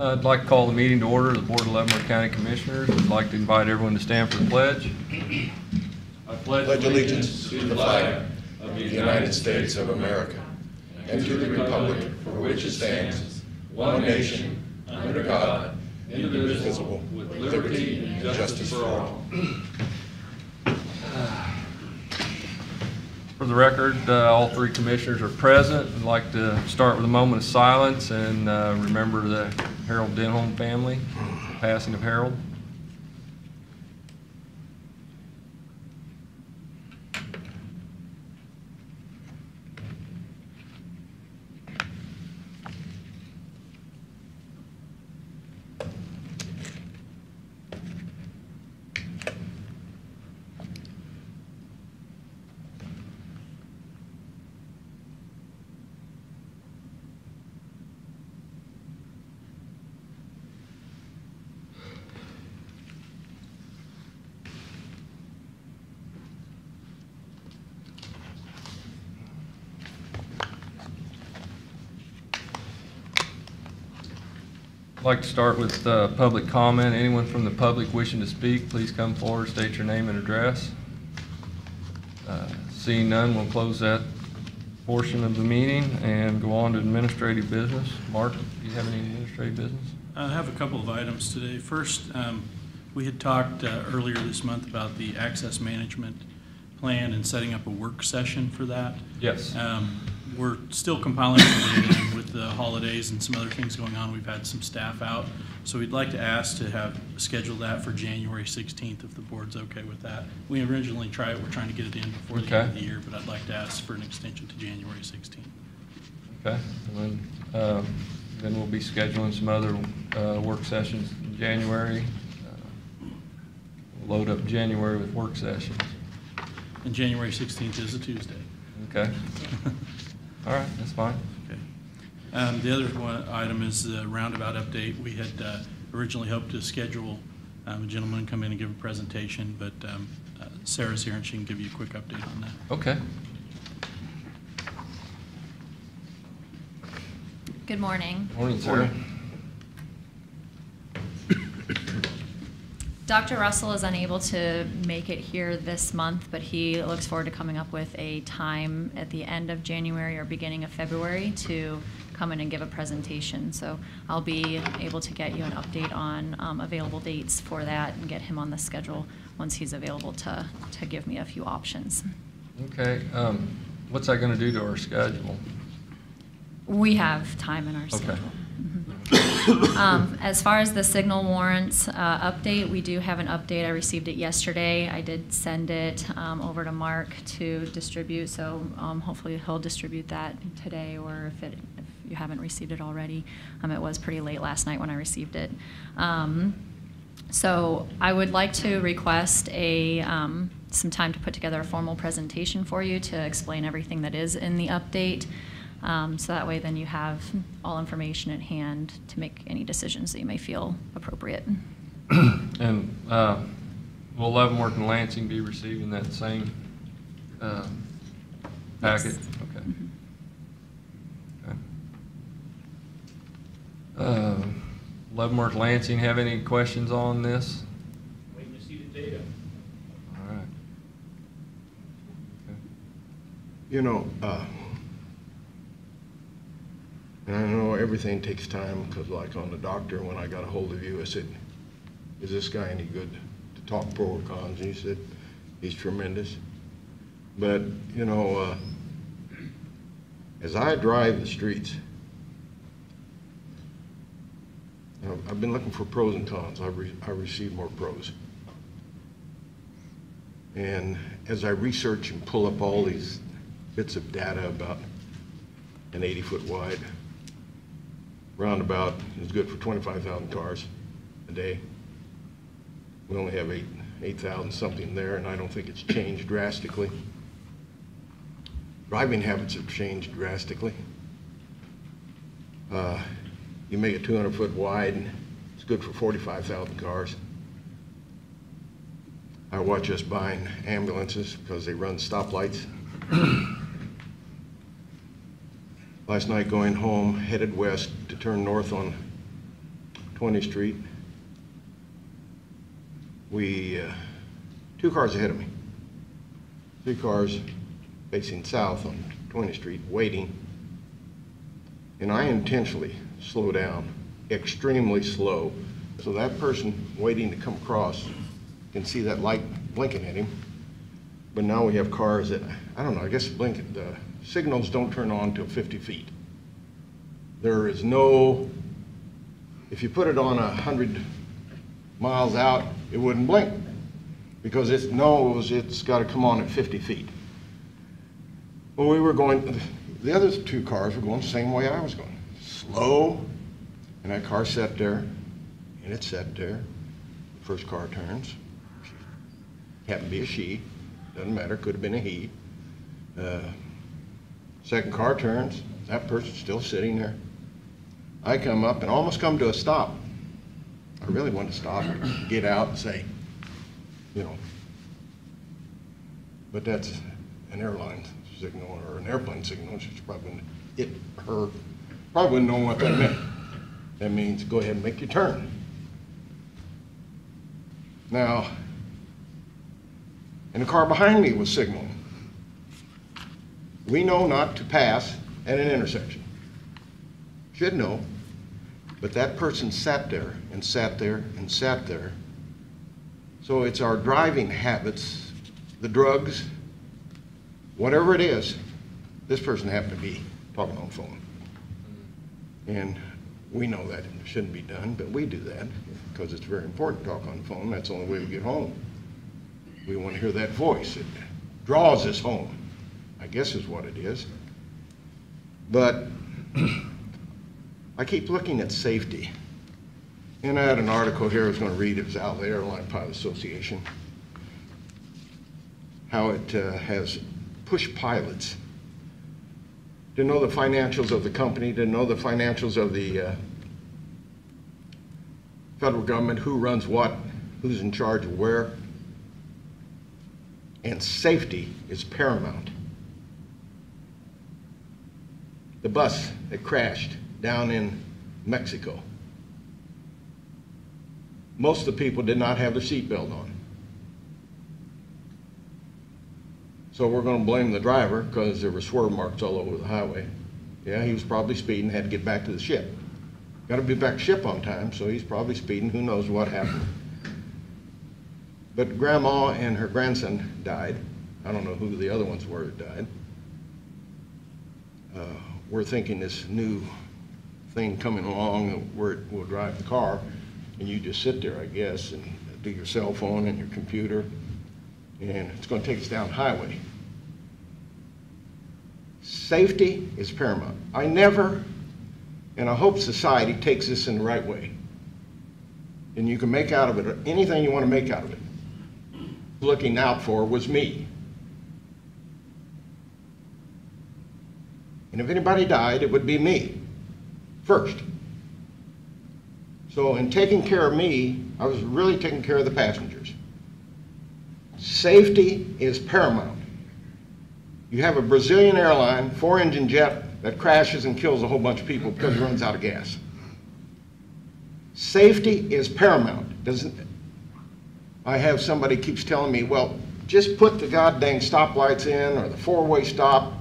I'd like to call the meeting to order, the Board of Leavenworth County Commissioners. I'd like to invite everyone to stand for the pledge. I pledge allegiance to the flag of the United States of America and to the republic for which it stands, one nation, under God, indivisible, with liberty and justice for all. For the record, all three commissioners are present. I'd like to start with a moment of silence and remember the Harold Denholm family, the passing of Harold. I'd like to start with public comment. Anyone from the public wishing to speak, please come forward, state your name and address. Seeing none, we'll close that portion of the meeting and go on to administrative business. Mark, do you have any administrative business? I have a couple of items today. First, we had talked earlier this month about the access management plan and setting up a work session for that. Yes. We're still compiling the data, and with the holidays and some other things going on, we've had some staff out. So we'd like to ask to have scheduled that for January 16th if the board's okay with that. We originally we're trying to get it in before the end of the year, but I'd like to ask for an extension to January 16th. Okay. And then we'll be scheduling some other work sessions in January. We'll load up January with work sessions. And January 16th is a Tuesday. Okay. All right, that's fine. Okay. The other one item is the roundabout update. We had originally hoped to schedule a gentleman to come in and give a presentation, but Sarah's here and she can give you a quick update on that. Okay. Good morning. Morning, Sarah. Dr. Russell is unable to make it here this month, but he looks forward to coming up with a time at the end of January or beginning of February to come in and give a presentation. So I'll be able to get you an update on available dates for that and get him on the schedule once he's available to give me a few options. Okay. What's that going to do to our schedule? We have time in our schedule. Okay. As far as the signal warrants update, we do have an update. I received it yesterday. I did send it over to Mark to distribute, so hopefully he'll distribute that today, or if you haven't received it already. It was pretty late last night when I received it. So I would like to request some time to put together a formal presentation for you to explain everything that is in the update. So that way then you have all information at hand to make any decisions that you may feel appropriate. And will Leavenworth and Lansing be receiving that same packet? Yes. Okay. Mm-hmm. Okay. Leavenworth, Lansing, have any questions on this? Waiting to see the data. All right. Okay. You know, and I know everything takes time because, like on the doctor, when I got a hold of you, I said, is this guy any good to talk pro or cons? And you said, he's tremendous. But, you know, as I drive the streets, I've been looking for pros and cons. I receive more pros. And as I research and pull up all these bits of data about an 80-foot wide roundabout is good for 25,000 cars a day. We only have 8,000 something there, and I don't think it's changed drastically. Driving habits have changed drastically. You make it 200-foot wide, and it's good for 45,000 cars. I watch us buying ambulances because they run stoplights. Last night going home, headed west to turn north on 20th Street. Two cars ahead of me. 3 cars facing south on 20th Street, waiting. And I intentionally slow down, extremely slow, so that person waiting to come across can see that light blinking at him. But now we have cars that, I don't know, I guess the signals don't turn on till 50 feet. There is no, if you put it on 100 miles out, it wouldn't blink because it knows it's got to come on at 50 feet. Well, we were going, the other 2 cars were going the same way I was going, slow, and that car sat there, and it sat there. The first car turns, happened to be a she, doesn't matter, could have been a he. Second car turns, that person's still sitting there. I come up and almost come to a stop. I really want to stop and get out and say, you know, but that's an airline signal or an airplane signal. She probably wouldn't know what that meant. That means go ahead and make your turn. Now, and the car behind me was signaling. We know not to pass at an intersection. Should know, but that person sat there and sat there and sat there. So it's our driving habits, the drugs, whatever it is, this person happened to be talking on the phone. And we know that it shouldn't be done, but we do that because it's very important to talk on the phone. That's the only way we get home. We want to hear that voice. It draws us home, I guess is what it is. But I keep looking at safety. And I had an article here I was going to read. It was out of the Airline Pilot Association. How it has pushed pilots to know the financials of the company, to know the financials of the federal government, who runs what, who's in charge of where. And safety is paramount. The bus that crashed down in Mexico, most of the people did not have their seatbelt on. So we're going to blame the driver because there were swerve marks all over the highway. Yeah, he was probably speeding, had to get back to the ship. Got to be back to ship on time, so he's probably speeding. Who knows what happened. But Grandma and her grandson died. I don't know who the other ones were that died. We're thinking this new thing coming along where it will drive the car, and you just sit there, I guess, and do your cell phone and your computer, and it's going to take us down the highway. Safety is paramount. I never, and I hope society takes this in the right way, and you can make out of it anything you want to make out of it. Looking out for was me. And if anybody died, it would be me first. So in taking care of me, I was really taking care of the passengers. Safety is paramount. You have a Brazilian airline, 4-engine jet, that crashes and kills a whole bunch of people because it runs out of gas. Safety is paramount. I have somebody keeps telling me, well, just put the goddamn stoplights in or the 4-way stop,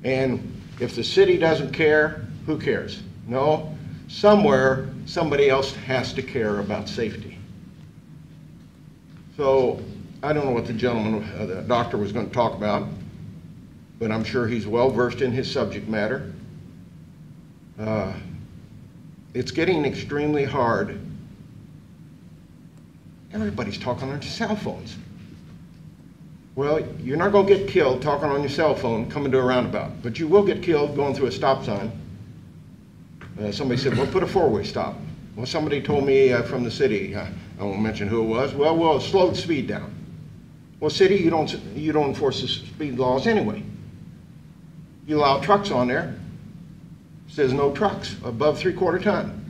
and if the city doesn't care, who cares? No, somewhere somebody else has to care about safety. So I don't know what the gentleman, the doctor was going to talk about, but I'm sure he's well versed in his subject matter. It's getting extremely hard. Everybody's talking on their cell phones. Well, you're not going to get killed talking on your cell phone coming to a roundabout, but you will get killed going through a stop sign. Somebody said, well, put a 4-way stop. Well, somebody told me from the city, I won't mention who it was, well, we'll slow the speed down. Well, city, you don't enforce the speed laws anyway. You allow trucks on there. It says no trucks above 3/4 ton.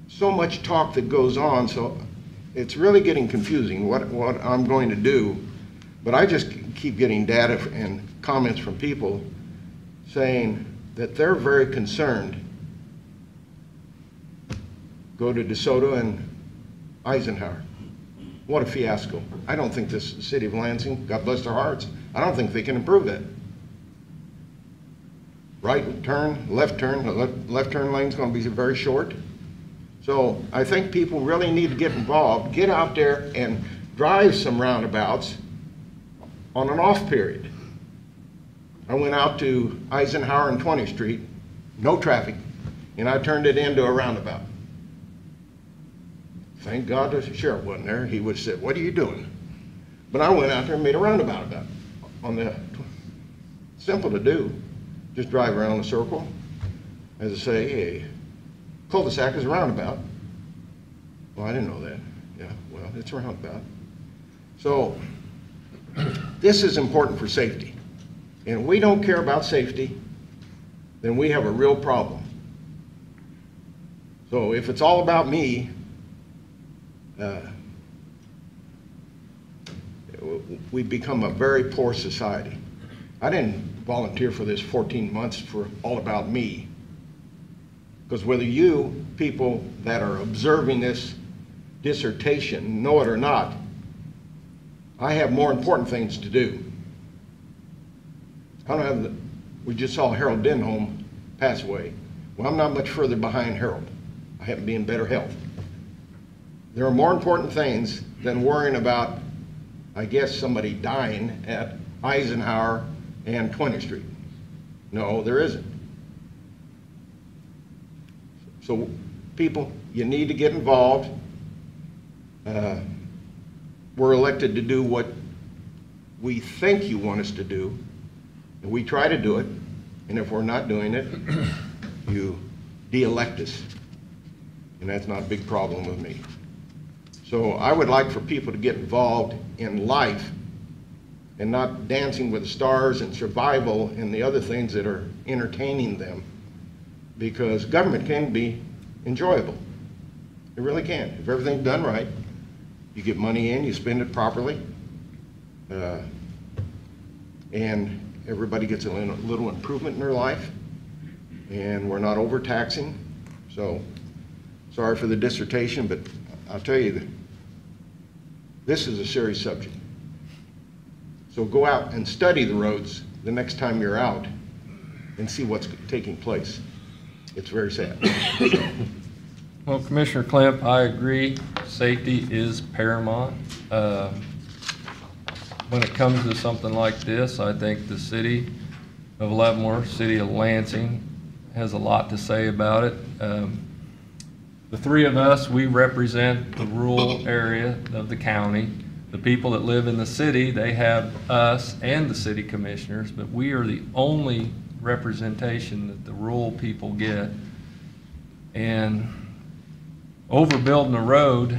So much talk that goes on, so it's really getting confusing what I'm going to do. But I just keep getting data and comments from people saying that they're very concerned go to DeSoto and Eisenhower. What a fiasco. I don't think this city of Lansing, God bless their hearts, I don't think they can improve that. Right turn, left turn, the left turn lane's going to be very short. So I think people really need to get involved, get out there and drive some roundabouts on an off period. I went out to Eisenhower and 20th Street, no traffic, and I turned it into a roundabout. Thank God the sheriff wasn't there. He would have said, "What are you doing?" But I went out there and made a roundabout about it. On the simple to do. Just drive around the circle. As I say, a cul-de-sac is a roundabout. Well, I didn't know that. Yeah, well, it's a roundabout. So this is important for safety. And if we don't care about safety, then we have a real problem. So if it's all about me, we become a very poor society. I didn't volunteer for this 14 months for all about me. Because whether you people that are observing this dissertation know it or not, I have more important things to do. I don't have we just saw Harold Denholm pass away. Well, I'm not much further behind Harold. I happen to be in better health. There are more important things than worrying about, I guess, somebody dying at Eisenhower and 20th Street. No, there isn't. So people, you need to get involved. We're elected to do what we think you want us to do, and we try to do it, and if we're not doing it, you de-elect us, and that's not a big problem with me. So I would like for people to get involved in life and not dancing with the stars and survival and the other things that are entertaining them, because government can be enjoyable. It really can. If everything's done right, you get money in, you spend it properly, and everybody gets a little improvement in their life, and we're not overtaxing. So sorry for the dissertation, but I'll tell you that this is a serious subject. So go out and study the roads the next time you're out and see what's taking place. It's very sad. Well, Commissioner Klemp, I agree. Safety is paramount. When it comes to something like this, I think the city of Leavenworth, city of Lansing, has a lot to say about it. The three of us, we represent the rural area of the county. The people that live in the city, they have us and the city commissioners, but we are the only representation that the rural people get. And overbuilding a road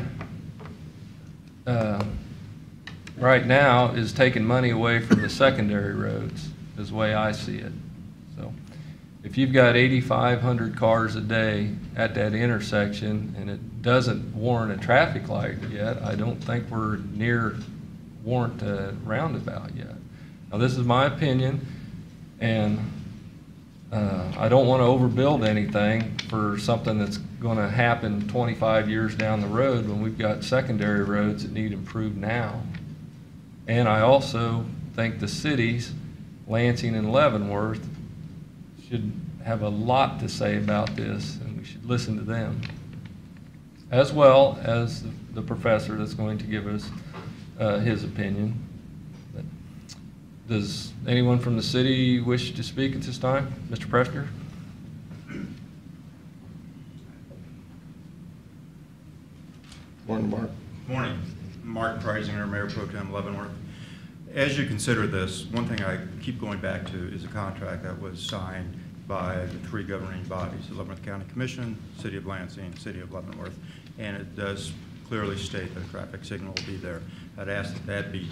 right now is taking money away from the secondary roads, is the way I see it. So if you've got 8,500 cars a day at that intersection and it doesn't warrant a traffic light yet, I don't think we're near warrant a roundabout yet. Now, this is my opinion, and I don't want to overbuild anything for something that's going to happen 25 years down the road when we've got secondary roads that need improved now. And I also think the cities, Lansing and Leavenworth, should have a lot to say about this, and we should listen to them, as well as the professor that's going to give us his opinion. But does anyone from the city wish to speak at this time? Mr. Presker? Morning, Mark. Morning. Mark Preisinger, Mayor Pro Tem Leavenworth. As you consider this, one thing I keep going back to is a contract that was signed by the three governing bodies, the Leavenworth County Commission, City of Lansing, City of Leavenworth, and it does clearly state that a traffic signal will be there. I'd ask that that be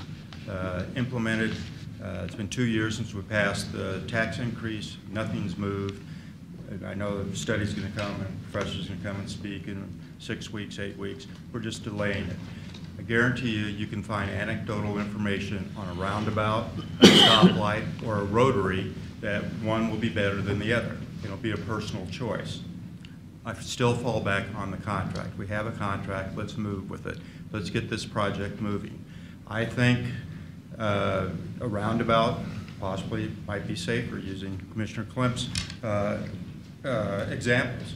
implemented. It's been 2 years since we passed the tax increase. Nothing's moved. I know the study's going to come and the professor's going to come and speak in 6 weeks, 8 weeks. We're just delaying it. I guarantee you, you can find anecdotal information on a roundabout, a stoplight, or a rotary that one will be better than the other. It'll be a personal choice. I still fall back on the contract. We have a contract, let's move with it. Let's get this project moving. I think a roundabout possibly might be safer using Commissioner Klimt's examples.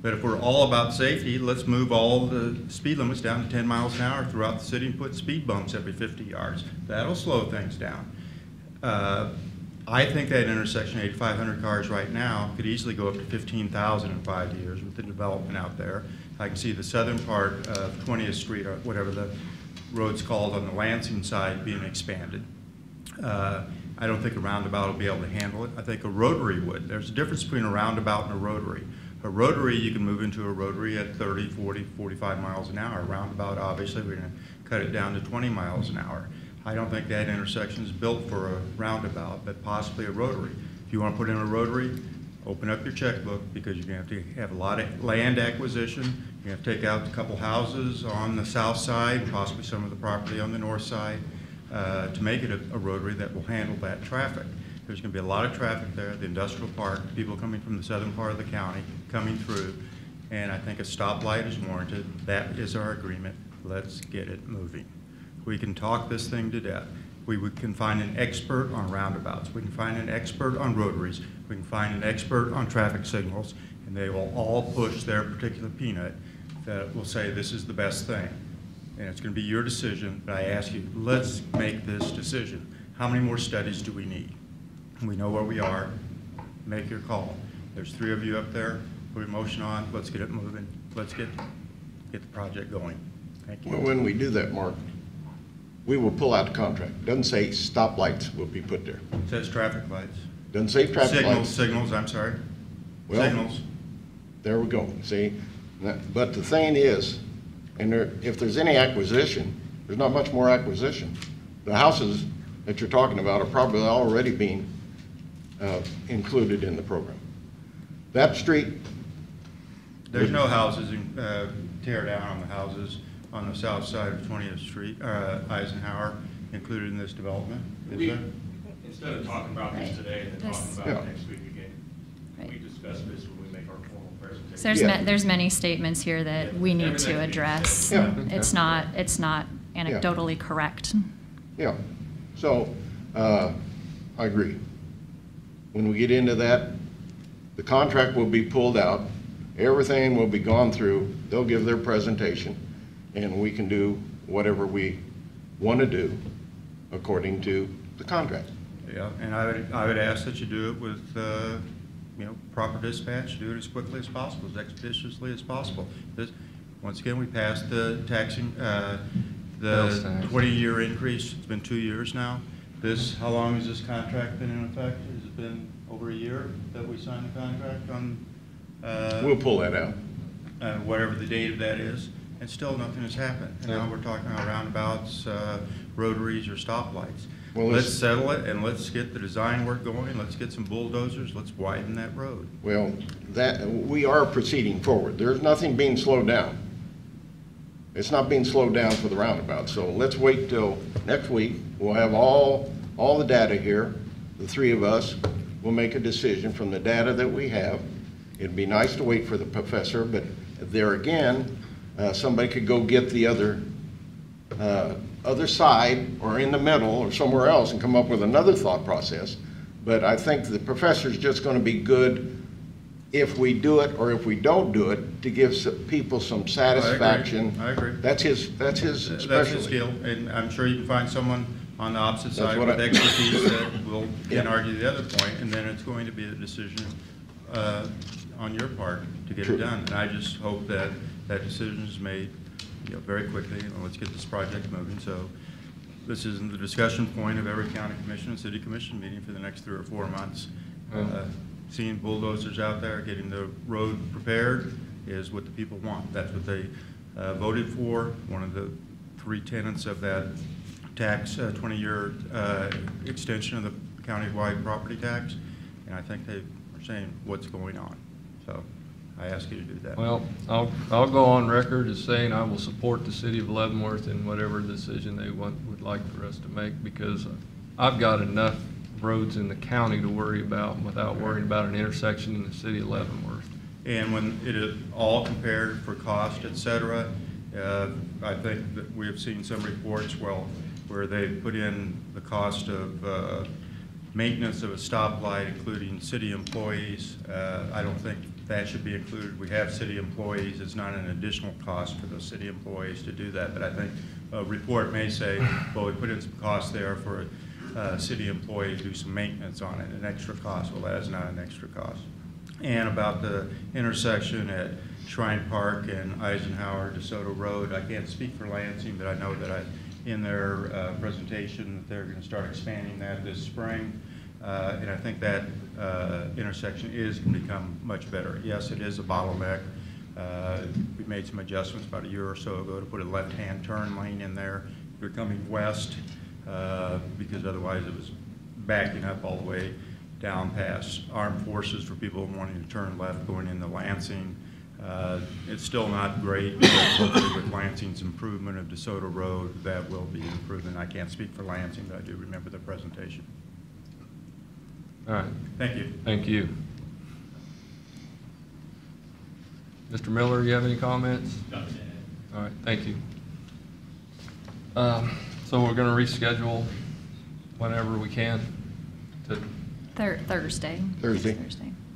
But if we're all about safety, let's move all the speed limits down to 10 miles an hour throughout the city and put speed bumps every 50 yards. That'll slow things down. I think that intersection, 8,500 cars right now, could easily go up to 15,000 in 5 years with the development out there. I can see the southern part of 20th Street, or whatever the road's called on the Lansing side, being expanded. I don't think a roundabout will be able to handle it. I think a rotary would. There's a difference between a roundabout and a rotary. A rotary, you can move into a rotary at 30, 40, 45 miles an hour. A roundabout, obviously, we're going to cut it down to 20 miles an hour. I don't think that intersection is built for a roundabout, but possibly a rotary. If you want to put in a rotary, open up your checkbook, because you're going to have to have a lot of land acquisition. You're going to take out a couple houses on the south side, possibly some of the property on the north side, to make it a rotary that will handle that traffic. There's going to be a lot of traffic there, the industrial park, people coming from the southern part of the county coming through, and I think a stoplight is warranted. That is our agreement. Let's get it moving. We can talk this thing to death. We can find an expert on roundabouts. We can find an expert on rotaries. We can find an expert on traffic signals, and they will all push their particular peanut that will say this is the best thing. And it's going to be your decision, but I ask you, let's make this decision. How many more studies do we need? We know where we are. Make your call. There's 3 of you up there. Put a motion on. Let's get it moving. Let's get the project going. Thank you. Well, when we do that, Mark, we will pull out the contract. It doesn't say stoplights will be put there. It says traffic lights. Doesn't say traffic lights. Signals, I'm sorry. Well, Signals. There we go, see? But the thing is, and if there's any acquisition, there's not much more acquisition. The houses that you're talking about are probably already being included in the program. That street. There's no houses, tear down on the houses on the south side of 20th Street, Eisenhower, included in this development, is there? Instead of talking about this today and then talking about it next week again, Right. we discuss this when we make our formal presentation. So there's many statements here that we need to address. Yeah. It's not anecdotally correct. Yeah, so I agree. When we get into that, the contract will be pulled out, everything will be gone through, they'll give their presentation, and we can do whatever we want to do according to the contract. Yeah, and I would ask that you do it with, proper dispatch, do it as quickly as possible, as expeditiously as possible. Once again, we passed the taxing, the 20-year increase. It's been 2 years now. How long has this contract been in effect? Has it been over a year that we signed the contract on? We'll pull that out. Whatever the date of that is, and still nothing has happened. And now we're talking about roundabouts, rotaries, or stoplights. Well, let's settle it, and let's get the design work going. Let's get some bulldozers. Let's widen that road. Well, we are proceeding forward. There's nothing being slowed down. It's not being slowed down for the roundabout. So let's wait till next week. We'll have all the data here. The 3 of us will make a decision from the data that we have. It'd be nice to wait for the professor, but there again, somebody could go get the other side or in the middle or somewhere else and come up with another thought process. But I think the professor's just going to be good if we do it or if we don't do it, to give people some satisfaction. I agree. That's his specialty. That's his skill, and I'm sure you can find someone on the opposite side with expertise that will can argue the other point, and then it's going to be a decision on your part to get it done. And I just hope that that decision is made very quickly, and let's get this project moving. So this isn't the discussion point of every county commission and city commission meeting for the next 3 or 4 months. Seeing bulldozers out there, getting the road prepared is what the people want. That's what they voted for. One of the 3 tenets of that tax, 20-year extension of the county-wide property tax, and I think they are saying what's going on. So I ask you to do that. Well, I'll go on record as saying I will support the city of Leavenworth in whatever decision they would like for us to make, because I've got enough roads in the county to worry about without worrying about an intersection in the city of Leavenworth. And when it is all compared for cost, et cetera, I think that we have seen some reports, where they put in the cost of maintenance of a stoplight, including city employees. I don't think that should be included. We have city employees. It's not an additional cost for those city employees to do that. But I think a report may say, well, we put in some cost there for a city employee to do some maintenance on it, an extra cost. Well, that is not an extra cost. And about the intersection at Shrine Park and Eisenhower DeSoto Road, I can't speak for Lansing, but I know that in their presentation that they're going to start expanding that this spring. And I think that intersection is going to become much better. Yes, it is a bottleneck. We made some adjustments about a year or so ago to put a left-hand turn lane in there if you're coming west, because otherwise it was backing up all the way down past Armed Forces for people wanting to turn left going into Lansing. It's still not great, but hopefully with Lansing's improvement of DeSoto Road, that will be improvement. I can't speak for Lansing, but I do remember the presentation. All right. Thank you. Thank you. Mr. Miller, you have any comments? Nothing to add. All right, thank you. So we're going to reschedule whenever we can to Thursday. Thursday.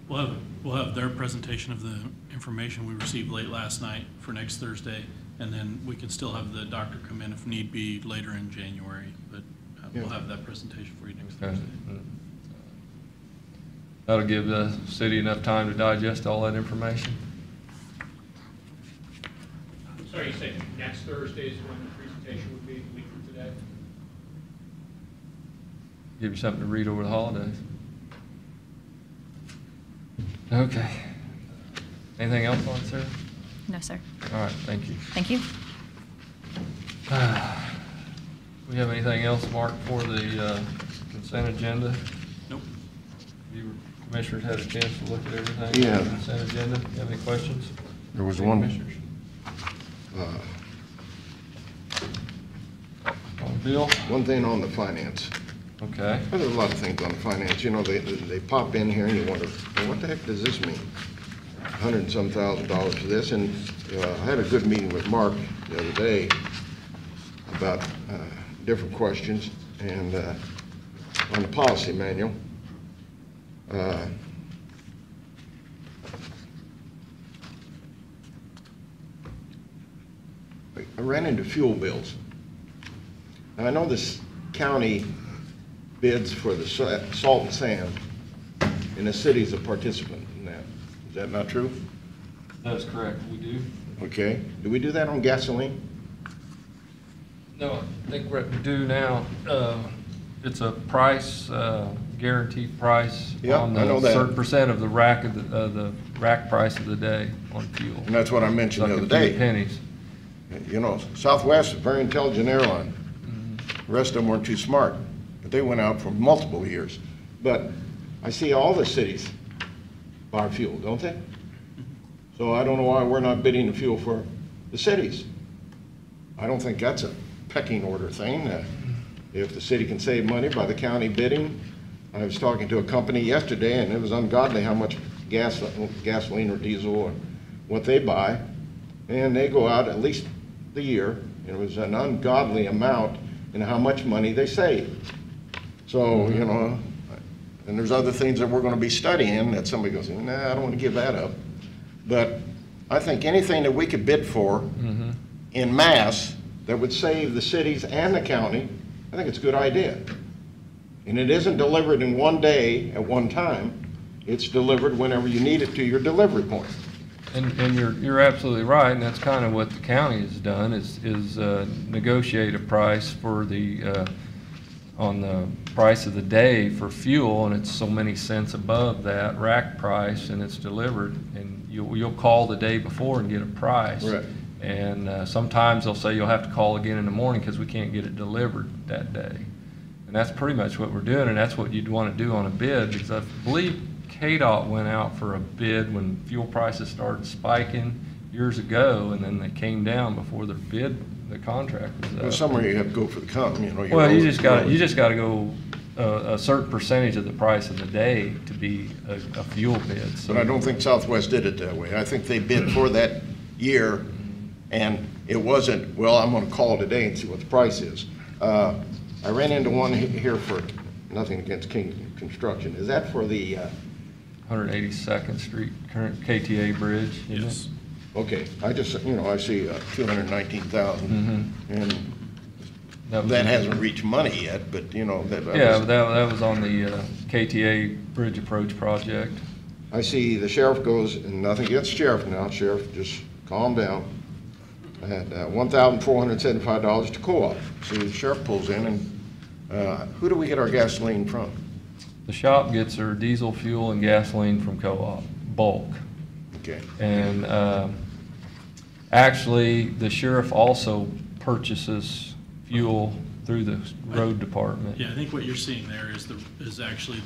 We'll have their presentation of the information we received late last night for next Thursday, and then we can still have the doctor come in if need be later in January, but we'll have that presentation for you next Okay. Thursday. That'll give the city enough time to digest all that information. So you say next Thursday is when the presentation would be, a week from today? Give you something to read over the holidays. Okay. Anything else on, sir? No, sir. All right, thank you. Thank you. We have anything else, Mark, for the consent agenda? Nope. You commissioners had a chance to look at everything? Yeah. On the consent agenda? You have any questions? There was Any one, commissioners? Bill? one thing on the finance. Okay. There's a lot of things on the finance. You know, they pop in here and you wonder, well, what the heck does this mean? $100 and some thousand for this. And I had a good meeting with Mark the other day about different questions. And on the policy manual, I ran into fuel bills. Now, I know this county bids for the salt and sand, and the city's a participant in that. Is that not true? That's correct, we do. Okay. Do we do that on gasoline? No, I think what we do now, it's a price, guaranteed price Yeah, on I know the that. certain percent of the rack rack price of the day on fuel. And that's what I mentioned the Like other a few day. pennies. You know, Southwest is a very intelligent airline. The rest of them weren't too smart, but they went out for multiple years. But I see all the cities buy fuel, don't they? So I don't know why we're not bidding the fuel for the cities. I don't think that's a pecking order thing. If the city can save money by the county bidding, I was talking to a company yesterday, and it was ungodly how much gasoline or diesel or what they buy, and they go out at least the year, and it was an ungodly amount in how much money they save. So, you know, and there's other things that we're going to be studying that somebody goes, nah, I don't want to give that up. But I think anything that we could bid for in mass that would save the cities and the county, I think it's a good idea. And it isn't delivered in one day at one time. It's delivered whenever you need it to your delivery point. And you're absolutely right, and that's kind of what the county has done, is negotiate a price for the, on the price of the day for fuel, and it's so many cents above that rack price, and it's delivered, and you'll call the day before and get a price. Right. And sometimes they'll say you'll have to call again in the morning because we can't get it delivered that day. And that's pretty much what we're doing, and that's what you'd want to do on a bid, because I believe KDOT went out for a bid when fuel prices started spiking years ago, and then they came down before the bid, the contract was up. Well, somewhere you have to go for the company, you know. Well, you just got to go a certain percentage of the price of the day to be a fuel bid. So But I don't think Southwest did it that way. I think they bid for that year, and it wasn't, well, I'm gonna call today and see what the price is. I ran into one here for, nothing against King Construction. Is that for the, 182nd Street, current KTA bridge, isn't Yes. it? okay, I just, I see 219,000, and was- that hasn't reached money yet, but, that Yeah, was- that was on the KTA Bridge Approach Project. I see the sheriff goes, and nothing against sheriff now, sheriff, just calm down. I had $1,475 to co-op. See, the sheriff pulls in, and who do we get our gasoline from? The shop gets their diesel fuel and gasoline from co-op, bulk. Okay, And actually, the sheriff also purchases fuel through the road department. Yeah, I think what you're seeing there is actually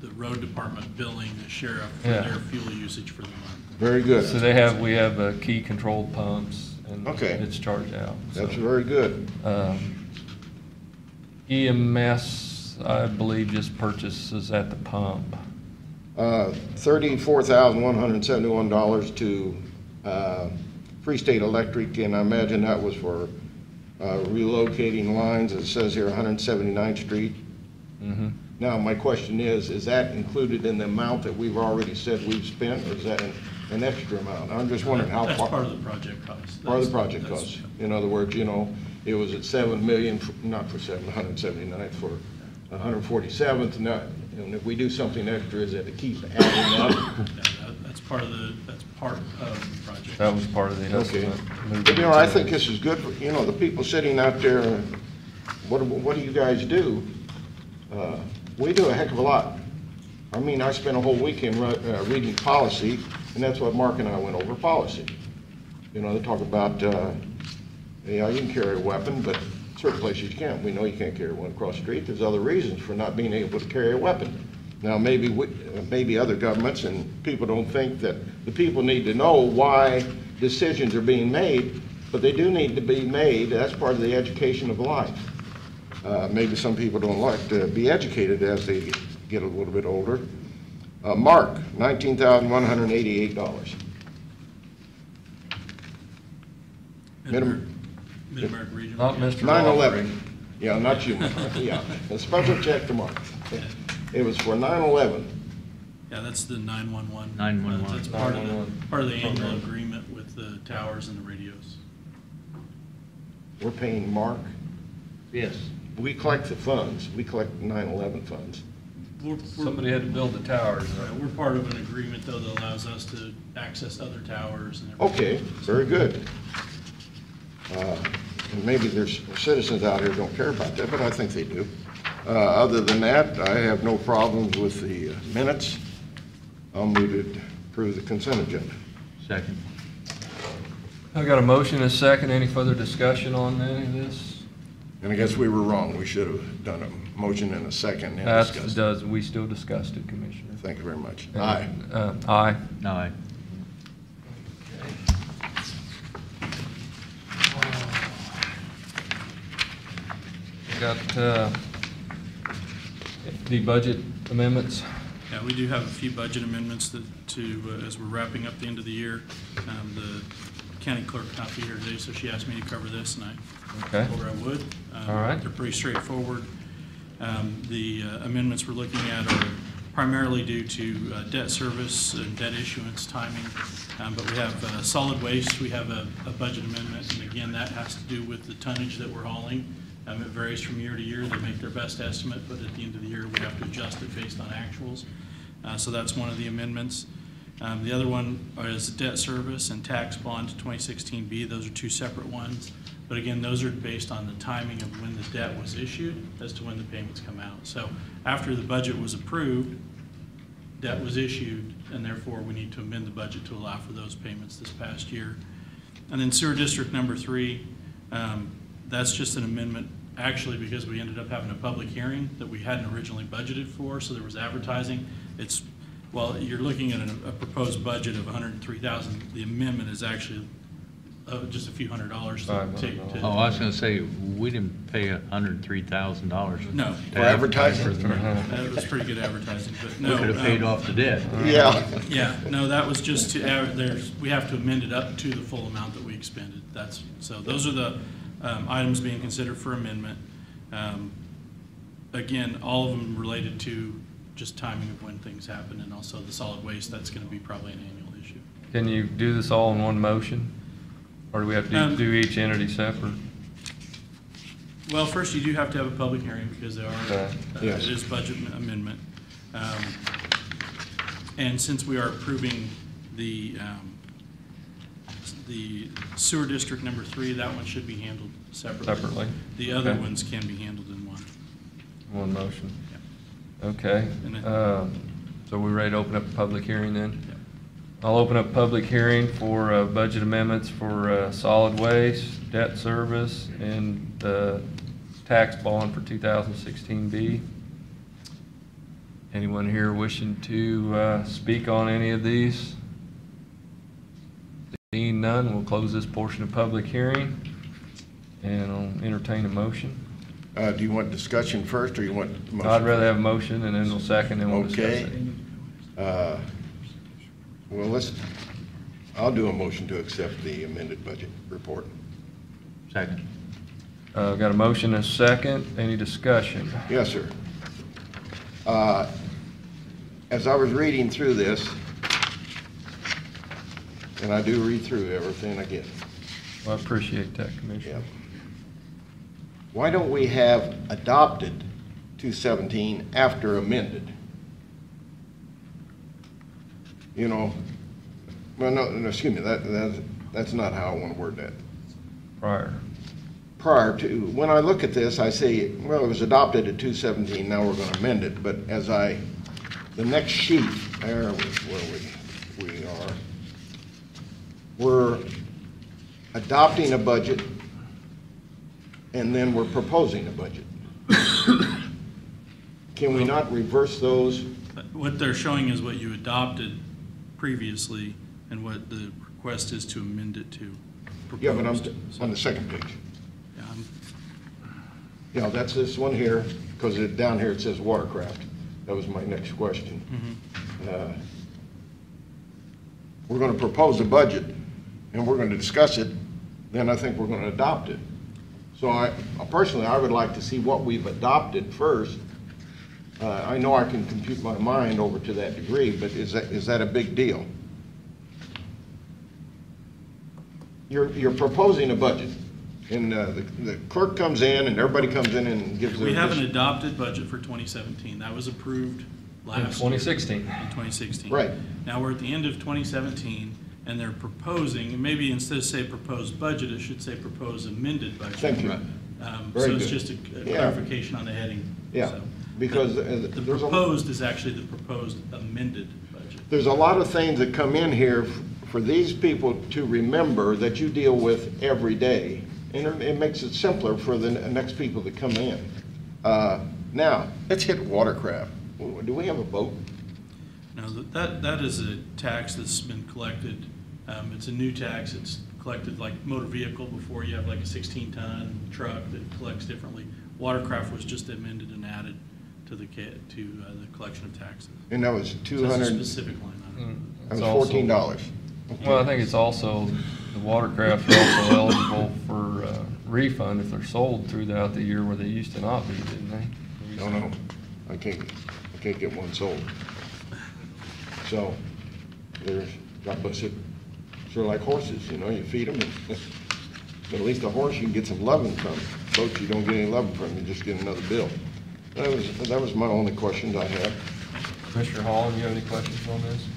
the road department billing the sheriff for Yeah. their fuel usage for the month. very good. So we have key controlled pumps, and Okay. it's charged out. So, That's very good. EMS, I believe, just purchases at the pump. $34,171 to Free State Electric, and I imagine that was for relocating lines. It says here 179th Street. Mhm. Now, my question is that included in the amount that we've already said we've spent, or is that an extra amount? I'm just wondering how That's far. part of the project cost. Part of the That's- project that's- cost. In other words, it was at 7 million, not for 179th, for 147th. Now, and if we do something extra, is that to keep adding up? Yeah, that's part of the project. That was part of the Okay. estimate. But, I think this is good for, the people sitting out there, what do you guys do? We do a heck of a lot. I mean, I spent a whole weekend reading policy, and that's what Mark and I went over, policy. They talk about, you can carry a weapon, but certain places you can't. We know you can't carry one across the street. There's other reasons for not being able to carry a weapon. Now, maybe other governments and people don't think that the people need to know why decisions are being made, but they do need to be made. That's part of the education of life. Maybe some people don't like to be educated as they get a little bit older. Mark, $19,188. Mid-America Regional. Not Mr. 9/11. Yeah, not you, Mark. Yeah, a special check to Mark. It was for 9/11. Yeah, that's the 911. 911. That's part of 911. the annual agreement with the towers and the radios. We're paying Mark. Yes. We collect the funds. We collect 9/11 funds. Somebody had to build the towers. We're part of an agreement, though, that allows us to access other towers and everything. Okay, very good. And maybe there's citizens out here who don't care about that, but I think they do. Other than that, I have no problems with the minutes. I'll move to approve the consent agenda. Second. I got a motion and a second. Any further discussion on any of this? And I guess we were wrong. We should have done a motion and a second and That's, discussed it. we still discussed it, Commissioner. Thank you very much. And, Aye. Aye. Aye. We got the budget amendments. Yeah, we do have a few budget amendments as we're wrapping up the end of the year. The county clerk not be here today, so she asked me to cover this, and I Okay. told her I would. All right. They're pretty straightforward. The amendments we're looking at are primarily due to debt service and debt issuance timing. But we have solid waste. We have a budget amendment, and again, that has to do with the tonnage that we're hauling. It varies from year to year. They make their best estimate, but at the end of the year, we have to adjust it based on actuals. So that's one of the amendments. The other one is debt service and tax bond 2016B. Those are two separate ones. But again, those are based on the timing of when the debt was issued as to when the payments come out. So after the budget was approved, debt was issued, and therefore we need to amend the budget to allow for those payments this past year. And then sewer district number 3, that's just an amendment actually because we ended up having a public hearing that we hadn't originally budgeted for, so there was advertising. Well, you're looking at a proposed budget of $103,000. The amendment is actually just a few $100s $500. to. Oh, I was gonna say, we didn't pay $103,000. No. For advertising? That was pretty good advertising, but no. We could have paid off the debt. Yeah. Yeah, no, that was just to, we have to amend it up to the full amount that we expended. So those are the items being considered for amendment. Again, all of them related to just timing of when things happen, and also the solid waste, that's gonna be probably an annual issue. Can you do this all in one motion? Or do we have to do each entity separate? Well, first, you do have to have a public hearing because they are, Okay. Yes. it is budget amendment. And since we are approving the sewer district number 3, that one should be handled separately. Separately? The other Okay. ones can be handled in one. One motion. Okay. And then- So we ready to open up a public hearing then? Yeah. I'll open up a public hearing for budget amendments for solid waste, debt service, and the tax bond for 2016B. Anyone here wishing to speak on any of these? Seeing none, we'll close this portion of public hearing, and I'll entertain a motion. Do you want discussion first, or you want motion? I'd rather have a motion, and then we'll second, and we'll discuss Okay. it. Well, I'll do a motion to accept the amended budget report. Second. Got a motion and a second. Any discussion? Yes, sir. As I was reading through this, and I do read through everything I get, Well, I appreciate that, Commissioner. yeah. Why don't we have adopted 217 after amended? You know, well, no, excuse me, that's not how I want to word that. Prior. Prior to, when I look at this, I say, well, it was adopted at 217, now we're going to amend it, but as the next sheet, there was where we are, we're adopting a budget, and then we're proposing a budget. Can we not reverse those? What they're showing is what you adopted previously and what the request is to amend it to. Yeah, but I'm proposed. on the second page. Yeah, Yeah, that's this one here, because down here it says watercraft. That was my next question. We're going to propose a budget, and we're going to discuss it, then I think we're going to adopt it. So personally, I would like to see what we've adopted first. I know I can compute my mind over to that degree, but is that a big deal? You're proposing a budget, and the clerk comes in, and everybody comes in and gives their... We have an adopted budget for 2017. That was approved last In year. 2016. In 2016. Right. Now we're at the end of 2017, and they're proposing, and maybe instead of say proposed budget, it should say proposed amended budget. Thank you. Very So it's good. just a Yeah. clarification on the heading. Yeah, So, because The there's proposed is actually the proposed amended budget. there's a lot of things that come in here for these people to remember that you deal with every day. And it makes it simpler for the next people that come in. Now, let's hit watercraft. Do we have a boat? No, that is a tax that's been collected. It's a new tax. It's collected like motor vehicle before. You have like a 16-ton truck that collects differently. Watercraft was just amended and added to the collection of taxes. And that was So it's a 200, specific line item. that was It's also- $14. Well, I think it's also, the watercraft are also eligible for refund if they're sold throughout the year where they used to not be, didn't they? No, no, I can't get one sold. So, there's, God bless it, sort of like horses, you know, you feed them, but at least a horse you can get some loving from. Boats you don't get any loving from, you just get another bill. That was my only questions I had. Commissioner Holland, you have any questions on this?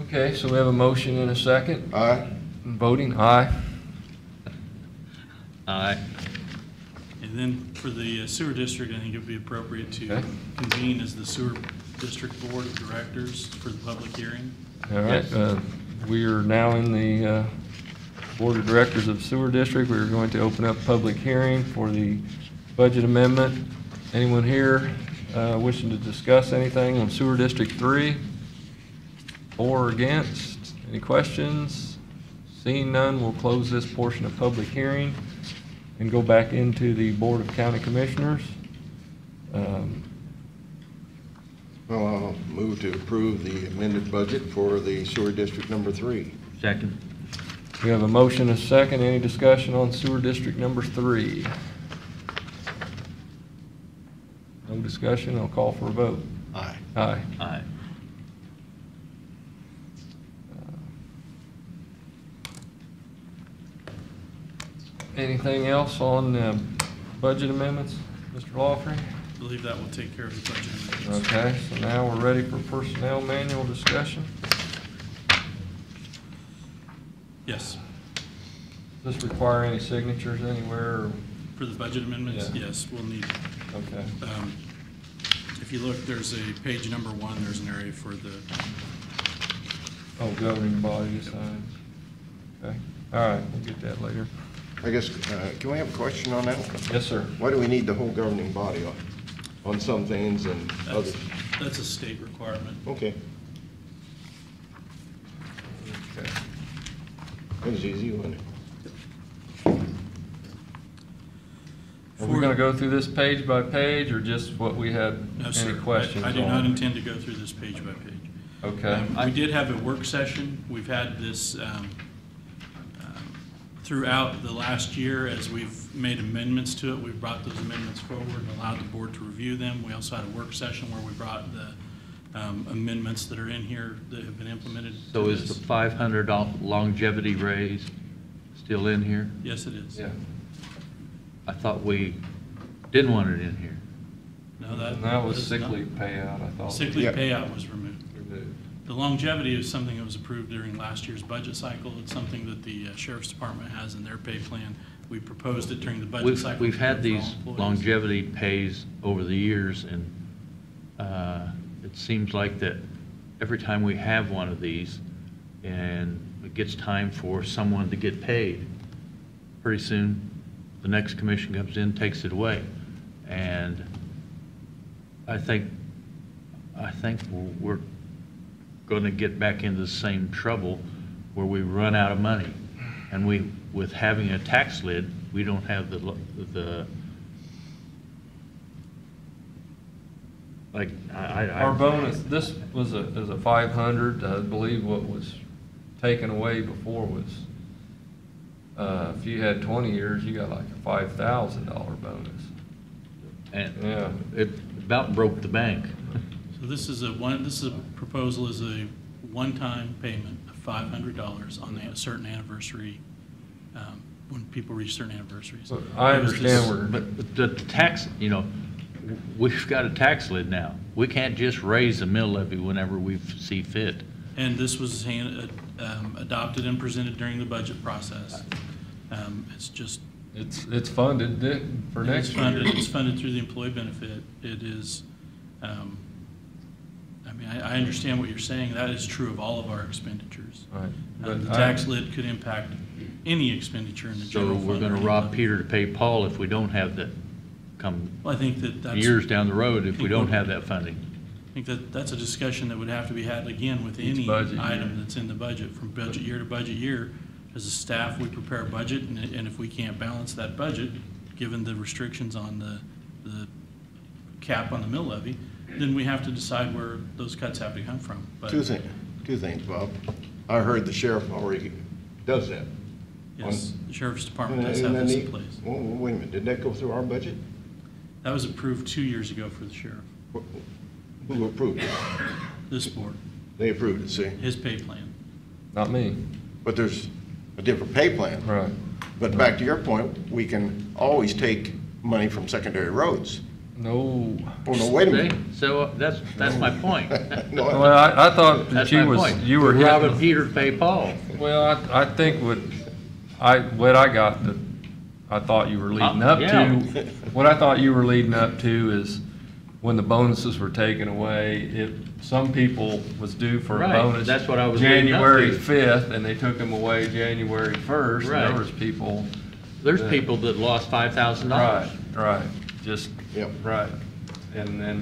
Okay, so we have a motion and a second. Aye? Voting, aye. Aye. And then for the sewer district, I think it would be appropriate to Okay. convene as the sewer district board of directors for the public hearing. All right, Yes. we are now in the Board of Directors of Sewer District. We are going to open up public hearing for the budget amendment. Anyone here wishing to discuss anything on Sewer District 3? For or against? Any questions? Seeing none, we'll close this portion of public hearing and go back into the Board of County Commissioners. Well, I'll move to approve the amended budget for the sewer district number 3. Second. We have a motion, a second. Any discussion on sewer district number 3? No discussion. I'll call for a vote. Aye. Aye. Aye. Anything else on budget amendments, Mr. Lawfrey? I believe that will take care of the budget amendments. Okay, so now we're ready for personnel manual discussion. Yes. Does this require any signatures anywhere? Or? For the budget amendments, Yeah. yes, we'll need. Okay. If you look, there's a page number 1, there's an area for the, Oh, governing body to sign. Okay. All right, we'll get that later. I guess, can we have a question on that? Yes, sir. Why do we need the whole governing body on some things and that's, others? that's a state requirement. Okay, Okay. that was easy, wasn't it? Are we going to go through this page by page, or just what we had? No, any sir. questions I do on? not intend to go through this page by page. Okay. We did have a work session. We've had this throughout the last year. As we've made amendments to it, we've brought those amendments forward and allowed the board to review them. We also had a work session where we brought the amendments that are in here that have been implemented. So to is this. the 500 longevity raise still in here? Yes, it is. Yeah. I thought we didn't want it in here. No, And that was is sick not- leave payout, I thought. Sick leave Yep. payout was removed. Removed. The longevity is something that was approved during last year's budget cycle. It's something that the Sheriff's Department has in their pay plan. We proposed it during the budget cycle. We've had for all these employees. longevity pays over the years, and it seems like that every time we have one of these, and it gets time for someone to get paid, pretty soon, the next commission comes in, takes it away. And I think we're going to get back into the same trouble where we run out of money. And with having a tax lid, we don't have the like, Our bonus, this was a 500, I believe what was taken away before was, if you had 20 years, you got like a $5,000 bonus. And Yeah. it about broke the bank. So this is a proposal is a one-time payment of $500 on a certain anniversary, when people reach certain anniversaries. But I It was understand this- where, But the tax, we've got a tax lid now. We can't just raise the mill levy whenever we see fit. And this was adopted and presented during the budget process. It's just. it's funded for next It's funded, year. it's funded through the employee benefit. It is, I mean, I understand what you're saying. That is true of all of our expenditures. Right. The But tax lid could impact any expenditure in the So general fund. we're gonna or rob any- Peter to pay Paul if we don't have that come Well, I think that's. years down the road if we don't have that funding. I think that's a discussion that would have to be had again with Each any budget year. item that's in the budget, from budget year to budget year. As a staff, we prepare a budget, and if we can't balance that budget, given the restrictions on the cap on the mill levy, then we have to decide where those cuts have to come from. But Two things, Bob. I heard the sheriff already does that. yes, the Sheriff's Department does Isn't have that this in neat? place. Well, wait a minute, did that go through our budget? That was approved 2 years ago for the sheriff, Who approved it? this board, They approved it, see? his pay plan. Not me. But there's a different pay plan. Right. But back to your point, we can always take money from secondary roads. No. Oh, no, wait a See? minute. So that's my point. No, Well, I thought that That's you my was, point. you were We're robbing hitting. Peter to pay Paul. Well, I think what I got that I thought you were leading up Yeah. to, what I thought you were leading up to is when the bonuses were taken away, some people was due for a Right, bonus. that's what I was leading up January to. 5th, and they took them away January 1st. And Right. there was people. There's that- people that lost $5,000. Right, just, Yep. right. And then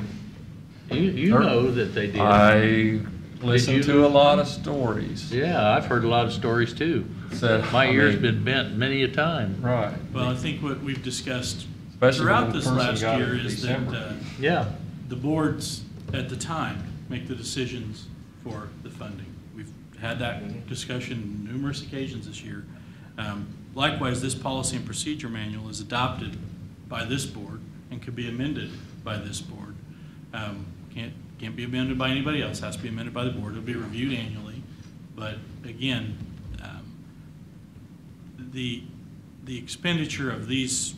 You know that they did. I listened to a lot of stories. Yeah, I've heard a lot of stories too. Said, My I ear's mean, been bent many a time. Right. Well, I think what we've discussed Especially throughout when the this person last got it year in is December. that Yeah. the boards at the time make the decisions for the funding. We've had that discussion numerous occasions this year. Likewise, this policy and procedure manual is adopted by this board and could be amended by this board. Can't be amended by anybody else, has to be amended by the board. It'll be reviewed annually. But again, the expenditure of these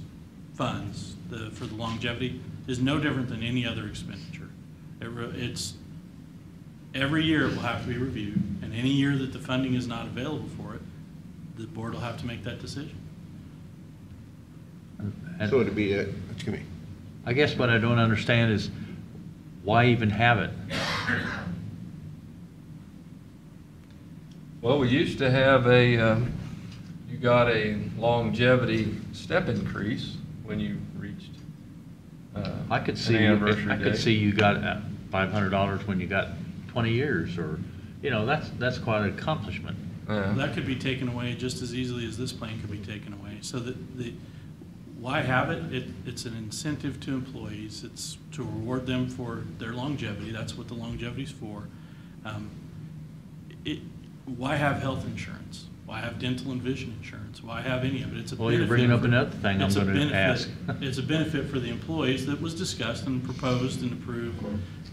funds for the longevity is no different than any other expenditure. It's every year it will have to be reviewed, and any year that the funding is not available for it, the board will have to make that decision. So it'd be, excuse me, I guess what I don't understand is why even have it? Well, we used to have you got a longevity step increase when you reached I could an see, anniversary I could date. see you got $500 when you got 20 years, or, that's quite an accomplishment. Yeah. That could be taken away just as easily as this plan could be taken away. So why have it? It's an incentive to employees. It's to reward them for their longevity. That's what the longevity's for. Why have health insurance? Why have dental and vision insurance? Why have any of it? It's a Well, benefit. you're bringing up for- another thing I'm it's a going to benefit- ask. It's a benefit for the employees that was discussed and proposed and approved.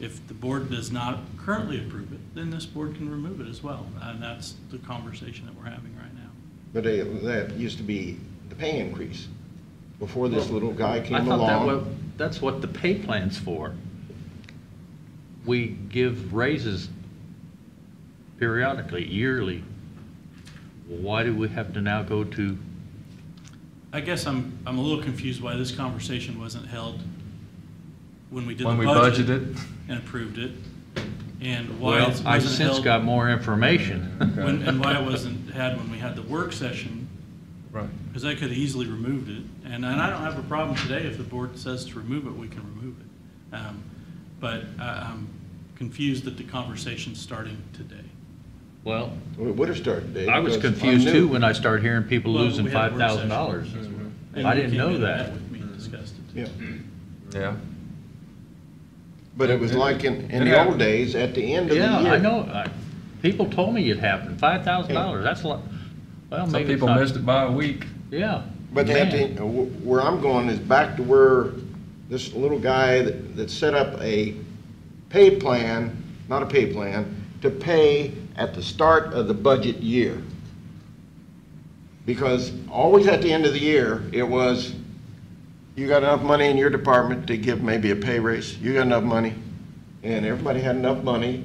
If the board does not currently approve it, then this board can remove it as well. And that's the conversation that we're having right now. but that used to be the pay increase before this little guy I came thought along. that's what the pay plan's for. We give raises periodically, yearly. Why do we have to now go to, I guess I'm a little confused why this conversation wasn't held when we did When the we budget budgeted. and approved it, and why well, it I've wasn't since held, got more information. and why it wasn't had when we had the work session, Right. because I could have easily removed it. And I don't have a problem today if the board says to remove it, we can remove it. But I'm confused that the conversation's starting today. Well, We would have started, Dave. I was because confused knew- too when I started hearing people Well, losing we had a work session. $5,000. And I you didn't came know in and that. met with me and discussed it. Yeah, Yeah. but it was like in It the happened. old days, at the end of the year. Yeah, I know. People told me it happened. $5,000. That's a lot. Well, Some maybe it's people not- missed it by a week. Yeah. But Man. where I'm going is back to where this little guy that set up a pay plan, not a pay plan, to pay at the start of the budget year. Because always at the end of the year, it was, you got enough money in your department to give maybe a pay raise, you got enough money, and everybody had enough money,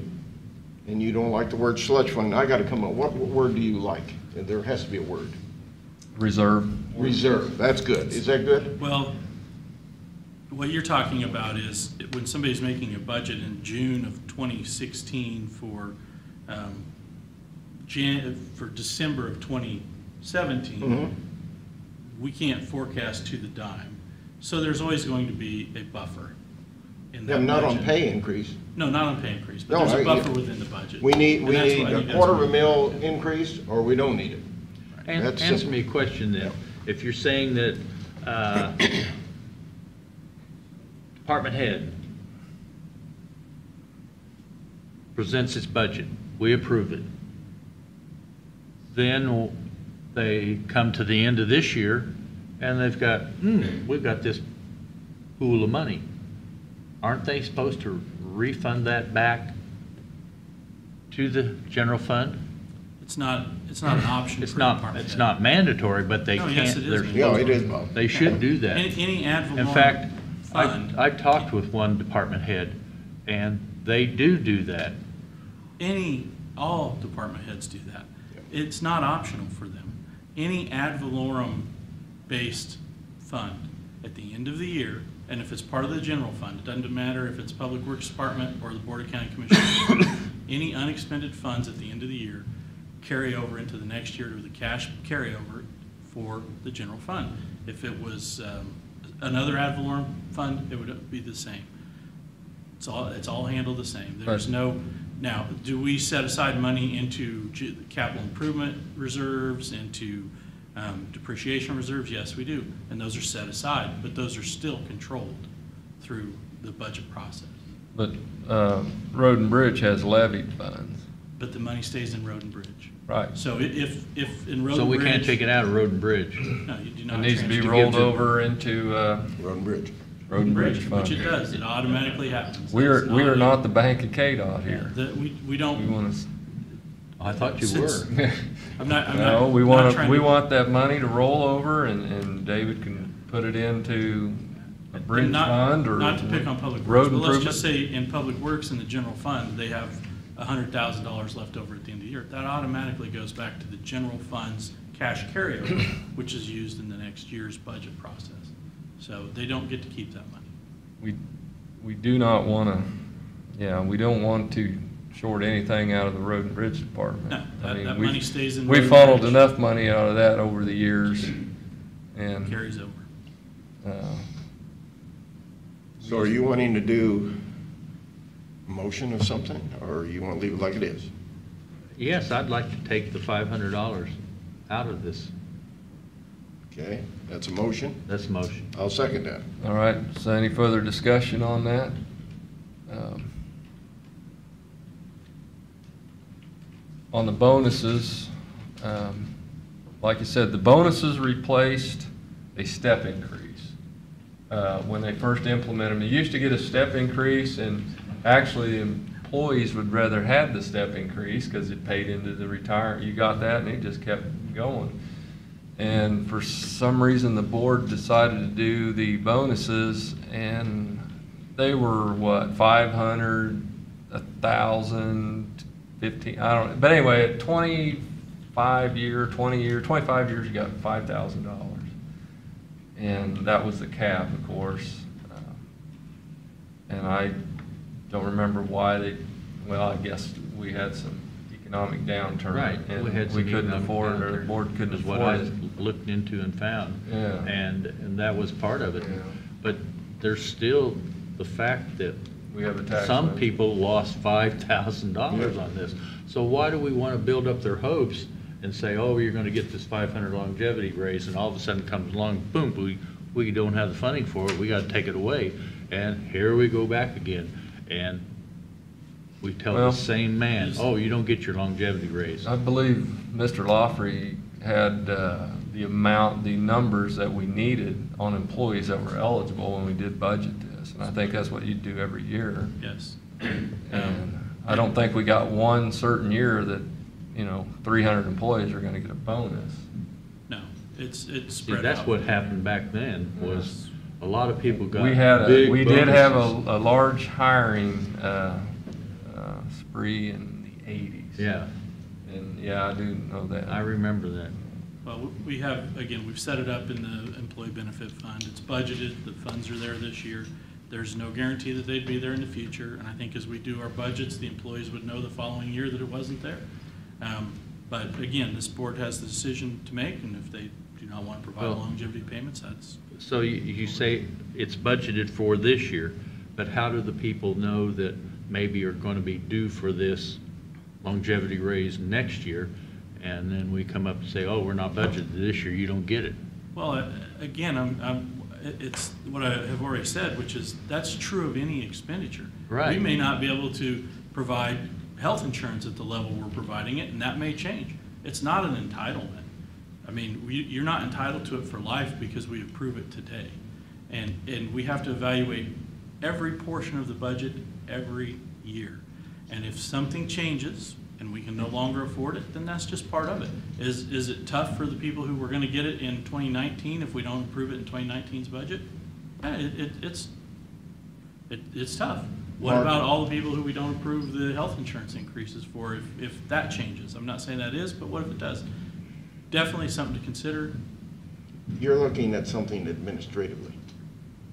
and you don't like the word slush fund, I gotta come up, what word do you like? There has to be a word. Reserve. Reserve, that's good. Is that good? Well, what you're talking about is when somebody's making a budget in June of 2016 for December of 2017, Mhm. we can't forecast to the dime. So there's always going to be a buffer in that Yeah, not on budget. pay increase. No, not on pay increase, but No, there's a I- buffer within the budget. We need And that's what I a think that's quarter of what- a mil increase, or we don't need it. That's Answer simple. me a question then. If you're saying that department head presents its budget, we approve it. Then they come to the end of this year and they've got, we've got this pool of money. Aren't they supposed to refund that back to the general fund? It's not an option It's for not, department it's head. not mandatory, but they No, can't. yes, it is they're mandatory. Yeah, supposed it to. is, Bob. They should do that. Any ad In valorem fact, fund. I talked with one department head, and they do that. All department heads do that. It's not optional for them. Any ad valorem based fund at the end of the year, and if it's part of the general fund, it doesn't matter if it's Public Works Department or the Board of County Commissioners, any unexpended funds at the end of the year carry over into the next year to the cash carryover for the general fund. If it was another ad valorem fund, it would be the same. It's all handled the same. There's Right. Now, do we set aside money into capital improvement reserves, into depreciation reserves? Yes, we do. And those are set aside, but those are still controlled through the budget process. But Road and Bridge has levied funds. But the money stays in Road and Bridge. Right. So if in Road So and we Bridge. can't take it out of Road and Bridge. No, you do It not. needs to be transfer- rolled over into Road and Bridge. Road and Bridge fund. Which it does. It automatically happens. We It's are a- not the Bank of KDOT here. We We don't, want to. I thought you Since- were. I'm not. No, we not want trying to, we to- want that money to roll over and David can put it into a bridge not- fund or. Not to pick on Public road Works, but let's improvement. just say in Public Works in the general fund, they have $100,000 left over at the end of the year. That automatically goes back to the general fund's cash carryover, which is used in the next year's budget process. So they don't get to keep that money. We do not want to, yeah, we don't want to short anything out of the Road and Bridge Department. No, I mean, that we've- money stays in. We Road and funneled Bridge. enough money out of that over the years and. Carries over. So are you wanting to do a motion of something, or you want to leave it like it is? Yes, I'd like to take the $500 out of this. Okay, that's a motion. That's a motion. I'll second that. All right, so any further discussion on that? On the bonuses, like you said, the bonuses replaced a step increase. When they first implemented them, they used to get a step increase, and actually employees would rather have the step increase because it paid into the retirement. You got that, and it just kept going. And for some reason, the board decided to do the bonuses, and they were, what, 500, 1,000, 15, I don't know. But anyway, at 25 year, 20 year, 25 years, you got $5,000. And that was the cap, of course. And I don't remember why they, well, I guess we had some economic downturn. Right. And had we some couldn't economic afford it, or the downturn, board couldn't is what afford I it. looked into and found. Yeah. And that was part of it. Yeah. But there's still the fact that We have a tax. some levy. people lost $5,000 on this. So why do we want to build up their hopes and say, oh, you're going to get this 500 longevity raise, and all of a sudden comes along, boom, we don't have the funding for it, we got to take it away. And here we go back again. And we tell Well, the same man, oh, you don't get your longevity raise. I believe Mr. Lawfrey had the numbers that we needed on employees that were eligible when we did budget this. And I think that's what you do every year. Yes. And I don't think we got one certain year that, 300 employees are going to get a bonus. No, it's See, spread out. that's what happened back then, was a lot of people got We big did have bonuses. a large hiring spree in the 80s. Yeah, And yeah, I do know that. I remember that. Well, we have, again, we've set it up in the employee benefit fund. It's budgeted, the funds are there this year. There's no guarantee that they'd be there in the future, and I think as we do our budgets, the employees would know the following year that it wasn't there. But again, this board has the decision to make, and if they do not want to provide Well- longevity payments, that's, So you say it's budgeted for this year, but how do the people know that maybe are going to be due for this longevity raise next year? And then we come up and say, oh, we're not budgeted this year, you don't get it. well, again, it's what I have already said, which is that's true of any expenditure. Right. We may not be able to provide health insurance at the level we're providing it, and that may change. It's not an entitlement. I mean, you're not entitled to it for life because we approve it today. And we have to evaluate every portion of the budget every year. And if something changes and we can no longer afford it, then that's just part of it. Is it tough for the people who were going to get it in 2019 if we don't approve it in 2019's budget? Yeah, it's tough. What Mark? about all the people who we don't approve the health insurance increases for if that changes? I'm not saying that is, but what if it does? Definitely something to consider. You're looking at something administratively.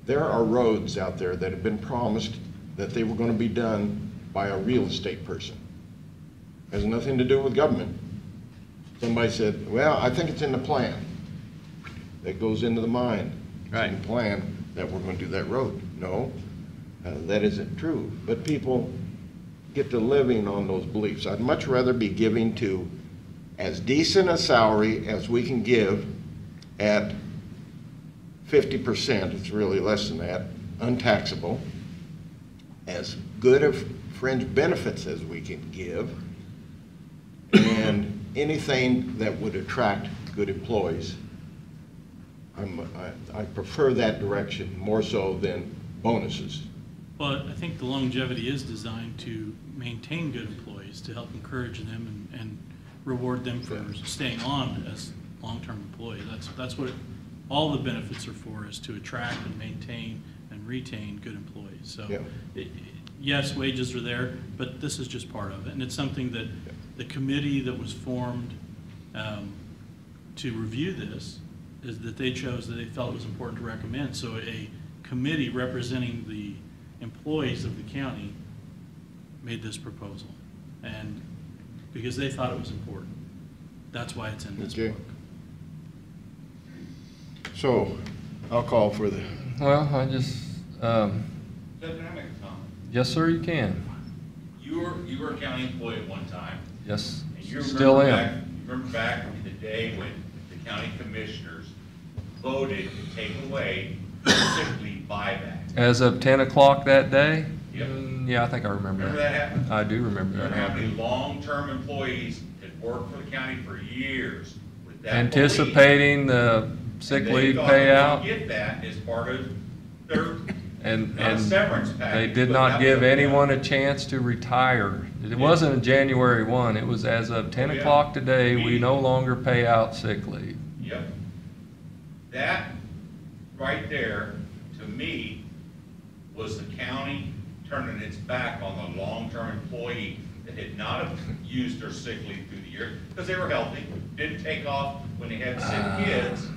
There are roads out there that have been promised that they were going to be done by a real estate person. Has nothing to do with government. Somebody said, well, I think it's in the plan. That goes into the mind. It's in Right. the plan that we're going to do that road. No, that isn't true. But people get to living on those beliefs. I'd much rather be giving to as decent a salary as we can give at 50%, it's really less than that, untaxable, as good of fringe benefits as we can give, and anything that would attract good employees. I prefer that direction more so than bonuses. Well, I think the longevity is designed to maintain good employees, to help encourage them and reward them for staying on as long-term employees. That's what all the benefits are for, is to attract and maintain and retain good employees. So, yes, wages are there, but this is just part of it. And it's something that the committee that was formed to review this, is that they chose that they felt it was important to recommend. So a committee representing the employees of the county made this proposal, and because they thought it was important. That's why it's in this book. So I'll call for the... Well, I just, Can I make a comment? yes, sir, you can. You were a county employee at one time. Yes, And you still remember am. you remember back in the day when the county commissioners voted to take away sick leave buyback. As of 10 o'clock that day? Yep. Yeah, I think I remember Remember that. that happened? I do remember that Remember how many happening. long-term employees had worked for the county for years with that Anticipating the sick leave belief. They thought payout, they would get that as part of their and severance they package. did but not that give was- anyone a chance to retire. It wasn't a January 1, it was as of 10 Oh, yeah. o'clock today, we no longer pay out sick leave. Yep. That right there, to me, was the county turning its back on the long-term employee that had not used their sick leave through the year, because they were healthy, didn't take off when they had sick kids,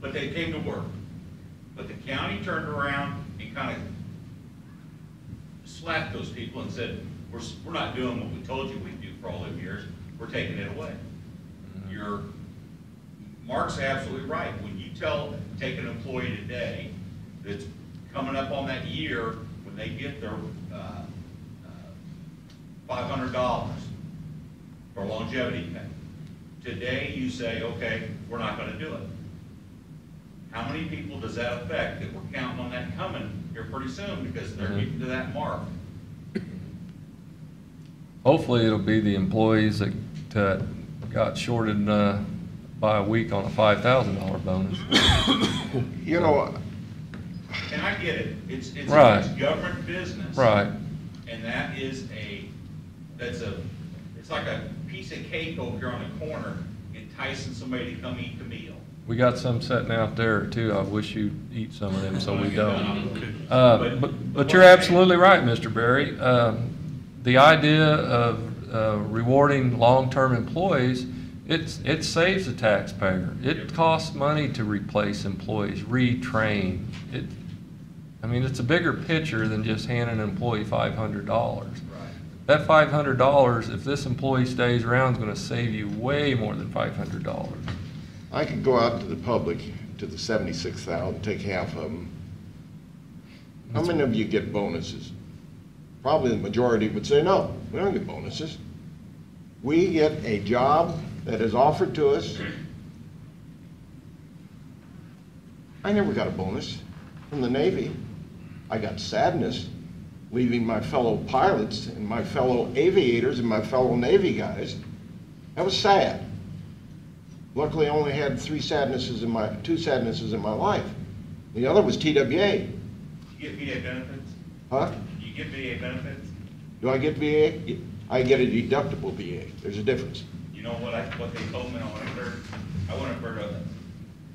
but they came to work. But the county turned around and kind of slapped those people and said, we're not doing what we told you we'd do for all those years, we're taking it away. Mark's absolutely right. When you take an employee today that's coming up on that year when they get their $500 for longevity pay, today you say, okay, we're not going to do it. How many people does that affect that we're counting on that coming here pretty soon because they're getting to that mark? Hopefully, it'll be the employees that got shorted by a week on a $5,000 bonus. You know, And I get it. It's Right. it's government business. Right. And that is it's like a piece of cake over here on the corner enticing somebody to come eat the meal. We got some sitting out there too. I wish you'd eat some of them so we don't. Okay. But you're absolutely right, Mr. Berry. The idea of rewarding long-term employees, it saves the taxpayer. It costs money to replace employees, retrain. I mean, it's a bigger picture than just handing an employee $500. Right. That $500, if this employee stays around, is going to save you way more than $500. I could go out to the public, to the 76,000, take half of them. How many of you get bonuses? Probably the majority would say, no, we don't get bonuses. We get a job that is offered to us. I never got a bonus from the Navy. I got sadness leaving my fellow pilots and my fellow aviators and my fellow Navy guys. That was sad. Luckily, I only had two sadnesses in my life. The other was TWA. You get VA benefits? Huh? You get VA benefits? Do I get VA? I get a deductible VA. There's a difference. You know what they told me I went up there to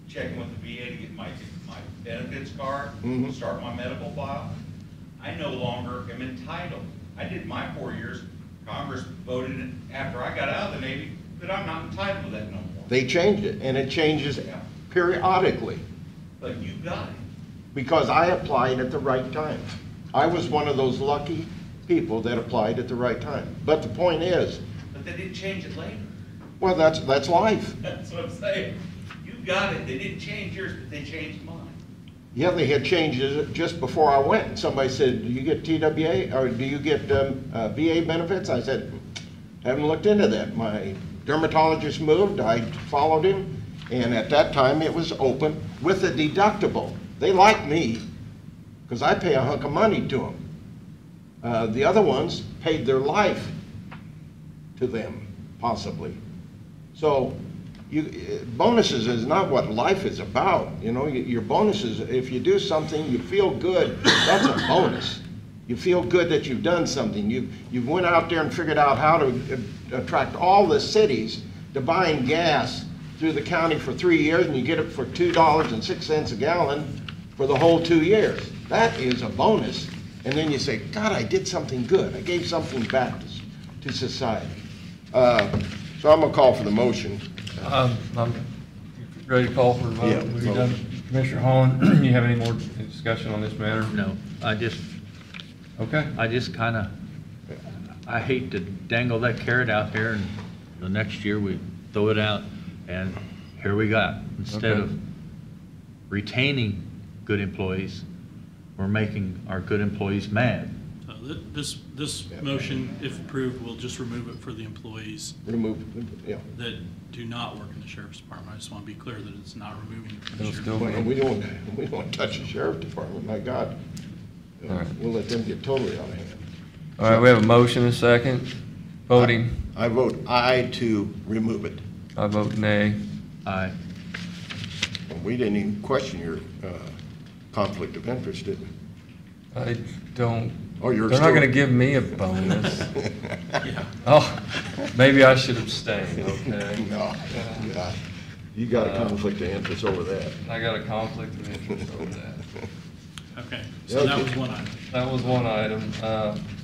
check in with the VA to get my benefits card, Mhm. start my medical file. I no longer am entitled. I did my 4 years. Congress voted it after I got out of the Navy that I'm not entitled to that no more. They changed it, and it changes periodically But you got it. because I applied at the right time. I was one of those lucky people that applied at the right time. But the point is, But they didn't change it later. well, that's life. That's what I'm saying. You got it. They didn't change yours, but they changed mine. Yeah, they had changed it just before I went. Somebody said, do you get TWA or do you get VA benefits? I said, haven't looked into that. My dermatologist moved, I followed him, and at that time it was open with a deductible. They like me because I pay a hunk of money to them. The other ones paid their life to them, possibly. So bonuses is not what life is about. You know, your bonuses, if you do something, you feel good, that's a bonus. You feel good that you've done something. You've went out there and figured out how to attract all the cities to buying gas through the county for 3 years, and you get it for $2.06 a gallon for the whole 2 years. That is a bonus. And then you say, God, I did something good. I gave something back to society. So I'm gonna call for the motion. I'm ready to call for a vote. Yeah, We've vote. done. Commissioner Holland, you have any more discussion on this matter? No, I just kind of, I hate to dangle that carrot out there and the next year we throw it out and here we got. Instead Okay. of retaining good employees, we're making our good employees mad. So this motion, if approved, will just remove it for the employees Remove, yeah. that do not work in the sheriff's department. I just want to be clear that it's not removing it from the It'll sheriff's still department. We don't want to touch the sheriff department, my God. All right. We'll let them get totally out of hand. All right, we have a motion and a second. Voting, I vote aye to remove it. I vote nay. I, We didn't even question your conflict of interest, did we? I don't, Oh, you're they're not still- gonna give me a bonus. Yeah. Oh, maybe I should abstain, okay? No, God. You got a conflict of interest over that. I got a conflict of interest over that. Okay, so that Okay. was one item. That was one item.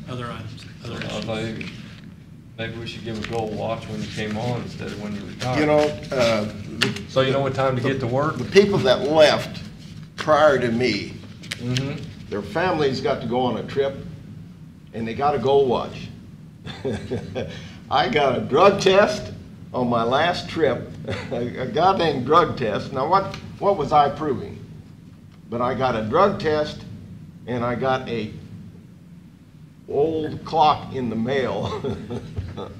Other items, other I issues. thought maybe we should give a gold watch when you came on instead of when you retired. You know, So you know what time to get to work? the people that left prior to me, Mm-hmm. their families got to go on a trip, and they got a gold watch. I got a drug test on my last trip, a goddamn drug test. Now, what was I proving? But I got a drug test, and I got a old clock in the mail. It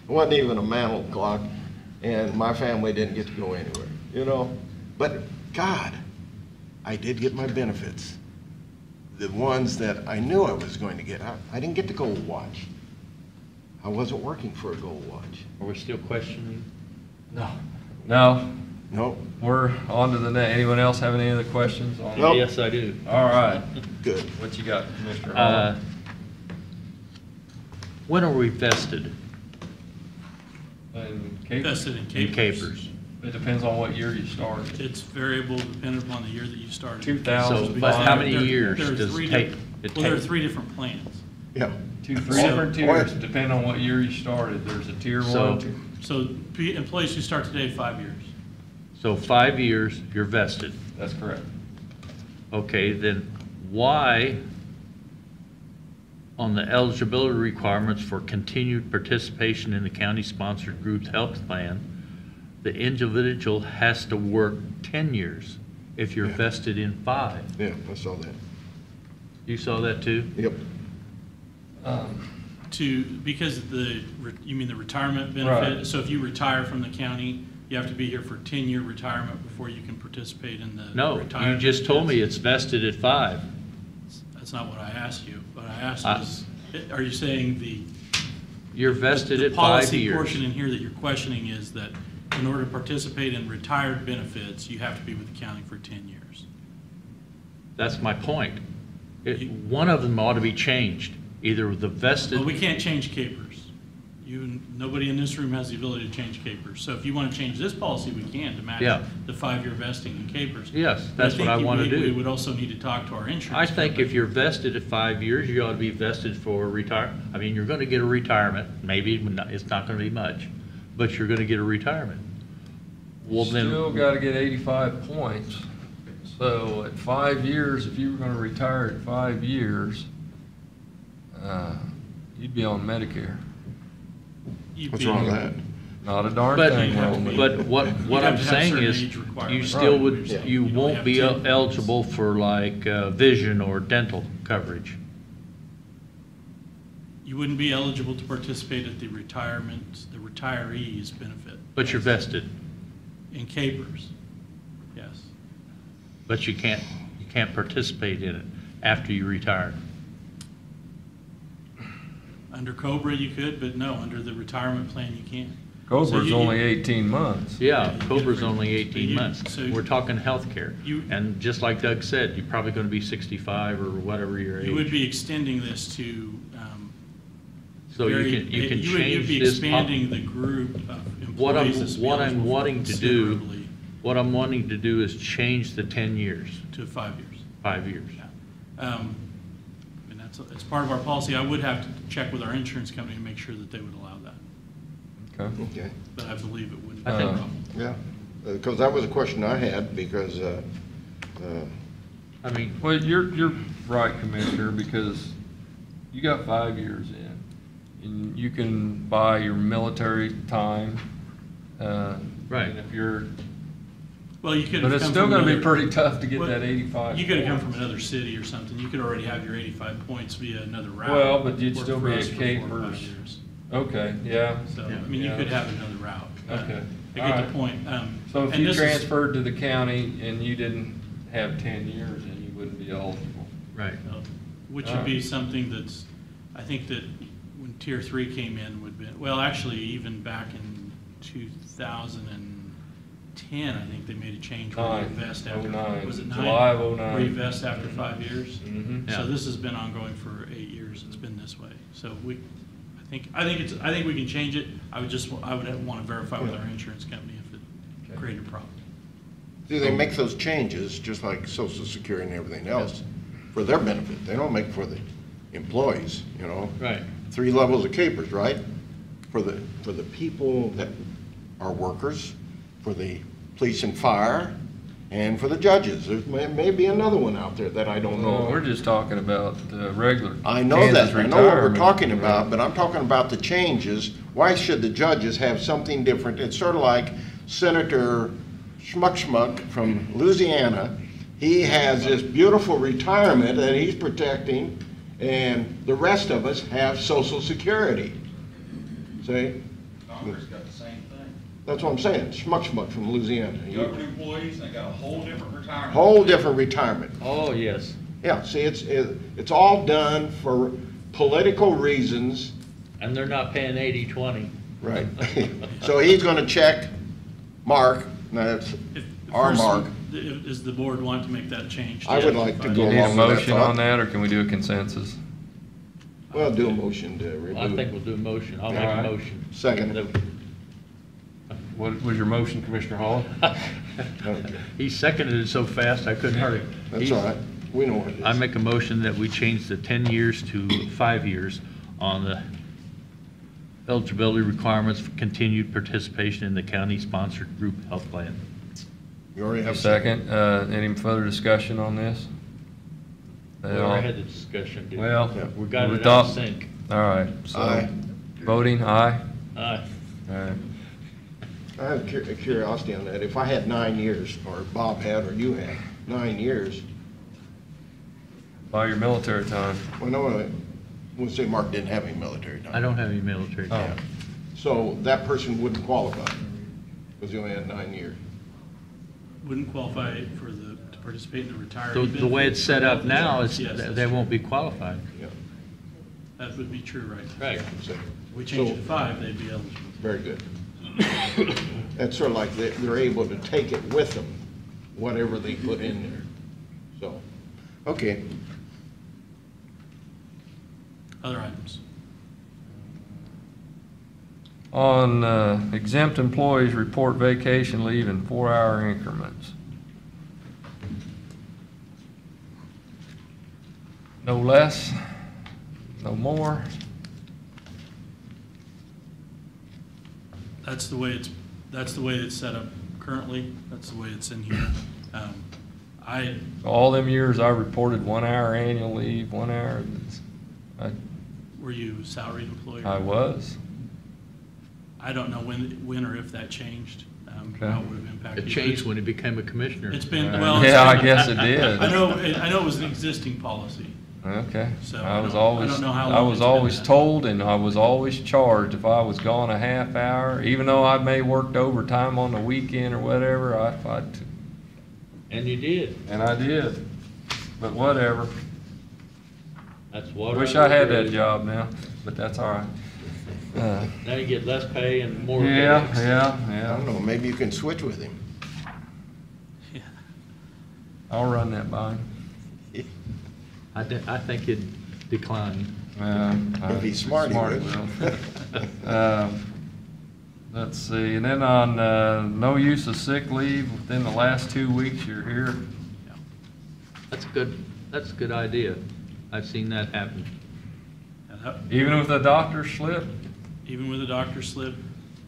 wasn't even a mantle clock, and my family didn't get to go anywhere, you know? But God, I did get my benefits. The ones that I knew I was going to get. I didn't get the gold watch. I wasn't working for a gold watch. are we still questioning? No. No, Nope, we're on to the next. Anyone else have any other questions? on- Nope. Yes, I do. All right. good. What you got, Commissioner Uh, Hall? When are we vested And capers? Vested in in capers. capers? It depends on what year you started. It's variable depending upon the year that you started. 2000. So, Because but how There- many years there are does three it take? di- Well, there are three different plans. Yeah. Three So- different tiers, depending on what year you started. There's a tier So- one. So employees who start today, 5 years. So 5 years, you're vested. That's correct. Okay, then why, on the eligibility requirements for continued participation in the county-sponsored group's health plan, the individual has to work 10 years if you're Yeah. vested in 5? Yeah, I saw that. You saw that too? Yep. Because you mean the retirement benefit? Right. So if you retire from the county, you have to be here for 10-year retirement before you can participate in the No, you retirement just told me benefits. it's vested at 5. That's not what I asked you. What I asked I- was, are you saying You're vested the at 5 policy years. portion in here that you're questioning is that in order to participate in retired benefits, you have to be with the county for 10 years? That's my point. One of them ought to be changed, either the vested. Well, we can't change capers. Nobody in this room has the ability to change capers. So if you want to change this policy, we can to match Yeah. the 5-year vesting in capers. Yes, But that's what I think want to We do. would also need to talk to our insurance. I think company. if you're vested at 5 years, you ought to be vested for I mean, you're going to get a retirement, maybe it's not going to be much, but you're going to get a retirement. Well, then. Still gotta get 85 points. So at 5 years, if you were gonna retire at 5 years, you'd be on Medicare. You'd What's be- wrong with that? Not a darn But, thing wrong with it. but what You'd I'm have to have saying certain is, age you requirements. still Right. would, Yeah. you You won't only be have 10 eligible for like vision or dental coverage. You wouldn't be eligible to participate at the retirees benefit. But you're vested, In capers, yes. but you can't participate in it after you retire. Under Cobra you could, but no, under the retirement plan you can't. So Cobra's you- only 18 months. Yeah, Yeah, Cobra's you- only 18 you- months. so- We're talking healthcare. You- And just like Doug said, you're probably going to be 65 or whatever your age. You would be extending this to, So you very- can you'd change be this. expanding the group of What I'm, employees that's what I'm eligible wanting to do, considerably what I'm wanting to do is change the 10 years, to 5 years. 5 years. And it's part of our policy. I would have to check with our insurance company to make sure that they would allow that, Okay. Okay, but I believe it wouldn't be I a think- problem. yeah, because that was a question I had, because, I mean, Well, you're right, Commissioner, because you got 5 years in, and you can buy your military time. Right. And if you're, Well, you could but have it's come still from gonna be another- pretty tough to get Well, that 85. You could have come from another city or something. You could already have your 85 points via another route. Well, but you'd Work still for be us at for 4 or 5 Capers. years. Okay, yeah. So, Yeah. I mean, you Yeah. could have another route. Okay. I get Alright. the point. So if And you this is- transferred to the county and you didn't have 10 years, then you wouldn't be eligible. right. Which would be something that's, I think that when Tier 3 came in would be, well, actually, even back in 2010, I think they made a change where you Nine. invest after, 09. was it 9? July of 09. Where you invest after 5 years. Mhm. Yeah. So this has been ongoing for 8 years. It's been this way. So I think we can change it. I would want to verify with our insurance company if it Okay. created a problem. see, they make those changes, just like Social Security and everything else, for their benefit. They don't make it for the employees, you know? Right. 3 levels of capers, right? For the people that are workers, for the police and fire, and for the judges. There may be another one out there that I don't know. No, we're just talking about regular. I know Kansas that, I know what we're retirement. talking about, but I'm talking about the changes. Why should the judges have something different? It's sort of like Senator Schmuck from Louisiana. He has this beautiful retirement that he's protecting, and the rest of us have Social Security. See? Congress got the same thing. That's what I'm saying, Schmuck from Louisiana. Government employees, they got a whole different retirement. Whole different retirement. Oh, yes. Yeah, see, it's all done for political reasons. And they're not paying 80/20. Right. So he's gonna check Mark, that's If- our first, Mark. Does the board want to make that change? I would like to Do go you need a along with that motion thought. on that, or can we do a consensus? Well, do a motion to I remove. think we'll do a motion. I'll make a Alright. motion. Second. What was your motion, Commissioner Hall? Okay. He seconded it so fast, I couldn't hurry. That's all right, we know what it is. I make a motion that we change the 10 years to 5 years on the eligibility requirements for continued participation in the county-sponsored group health plan. You already have. Second, any further discussion on this? We already had the discussion, didn't we? Well, Yeah. We got we it out of thought- sync. All right, so, Aye. voting, aye? Aye. All right. I have a curiosity on that. If I had 9 years, or Bob had, or you had 9 years, By your military time. well, no, we'll say Mark didn't have any military time. I don't have any military Oh. time. So that person wouldn't qualify, because he only had 9 years. Wouldn't qualify to participate in the retiree The benefit. way it's set up now, is Yes, that's they true. won't be qualified. Yeah. That would be true right now. Right. So- If we change it to 5, they'd be eligible. Very good. That's sort of like they're able to take it with them, whatever they put in there. So, okay. Other items? On exempt employees, report vacation leave in 4-hour increments. No less, no more. That's the way it's set up currently. That's the way it's in here. All them years I reported 1 hour annual leave, 1 hour, Were you a salaried employee? I was. I don't know when or if that changed, Okay. how it would have impacted. It changed when he became a commissioner. It's been, well. Yeah, I guess it did. I know it was an existing policy. Okay. So I I was don't- I always, don't know how I long was it's been always that. told, and I was always charged if I was gone a half hour, even though I may worked overtime on the weekend or whatever, And you did. and I did. But whatever. That's what. Wish I had that job now, but that's all right. Now you get less pay and more Yeah, headaches. yeah, I don't yeah. know, maybe you can switch with him. Yeah. I'll run that by him. I think he'd decline. If he's smart, he would. will. Let's see, and then on no use of sick leave within the last 2 weeks you're here. That's a good idea. I've seen that happen. Yeah, that- Even with a doctor's slip? Even with a doctor slip,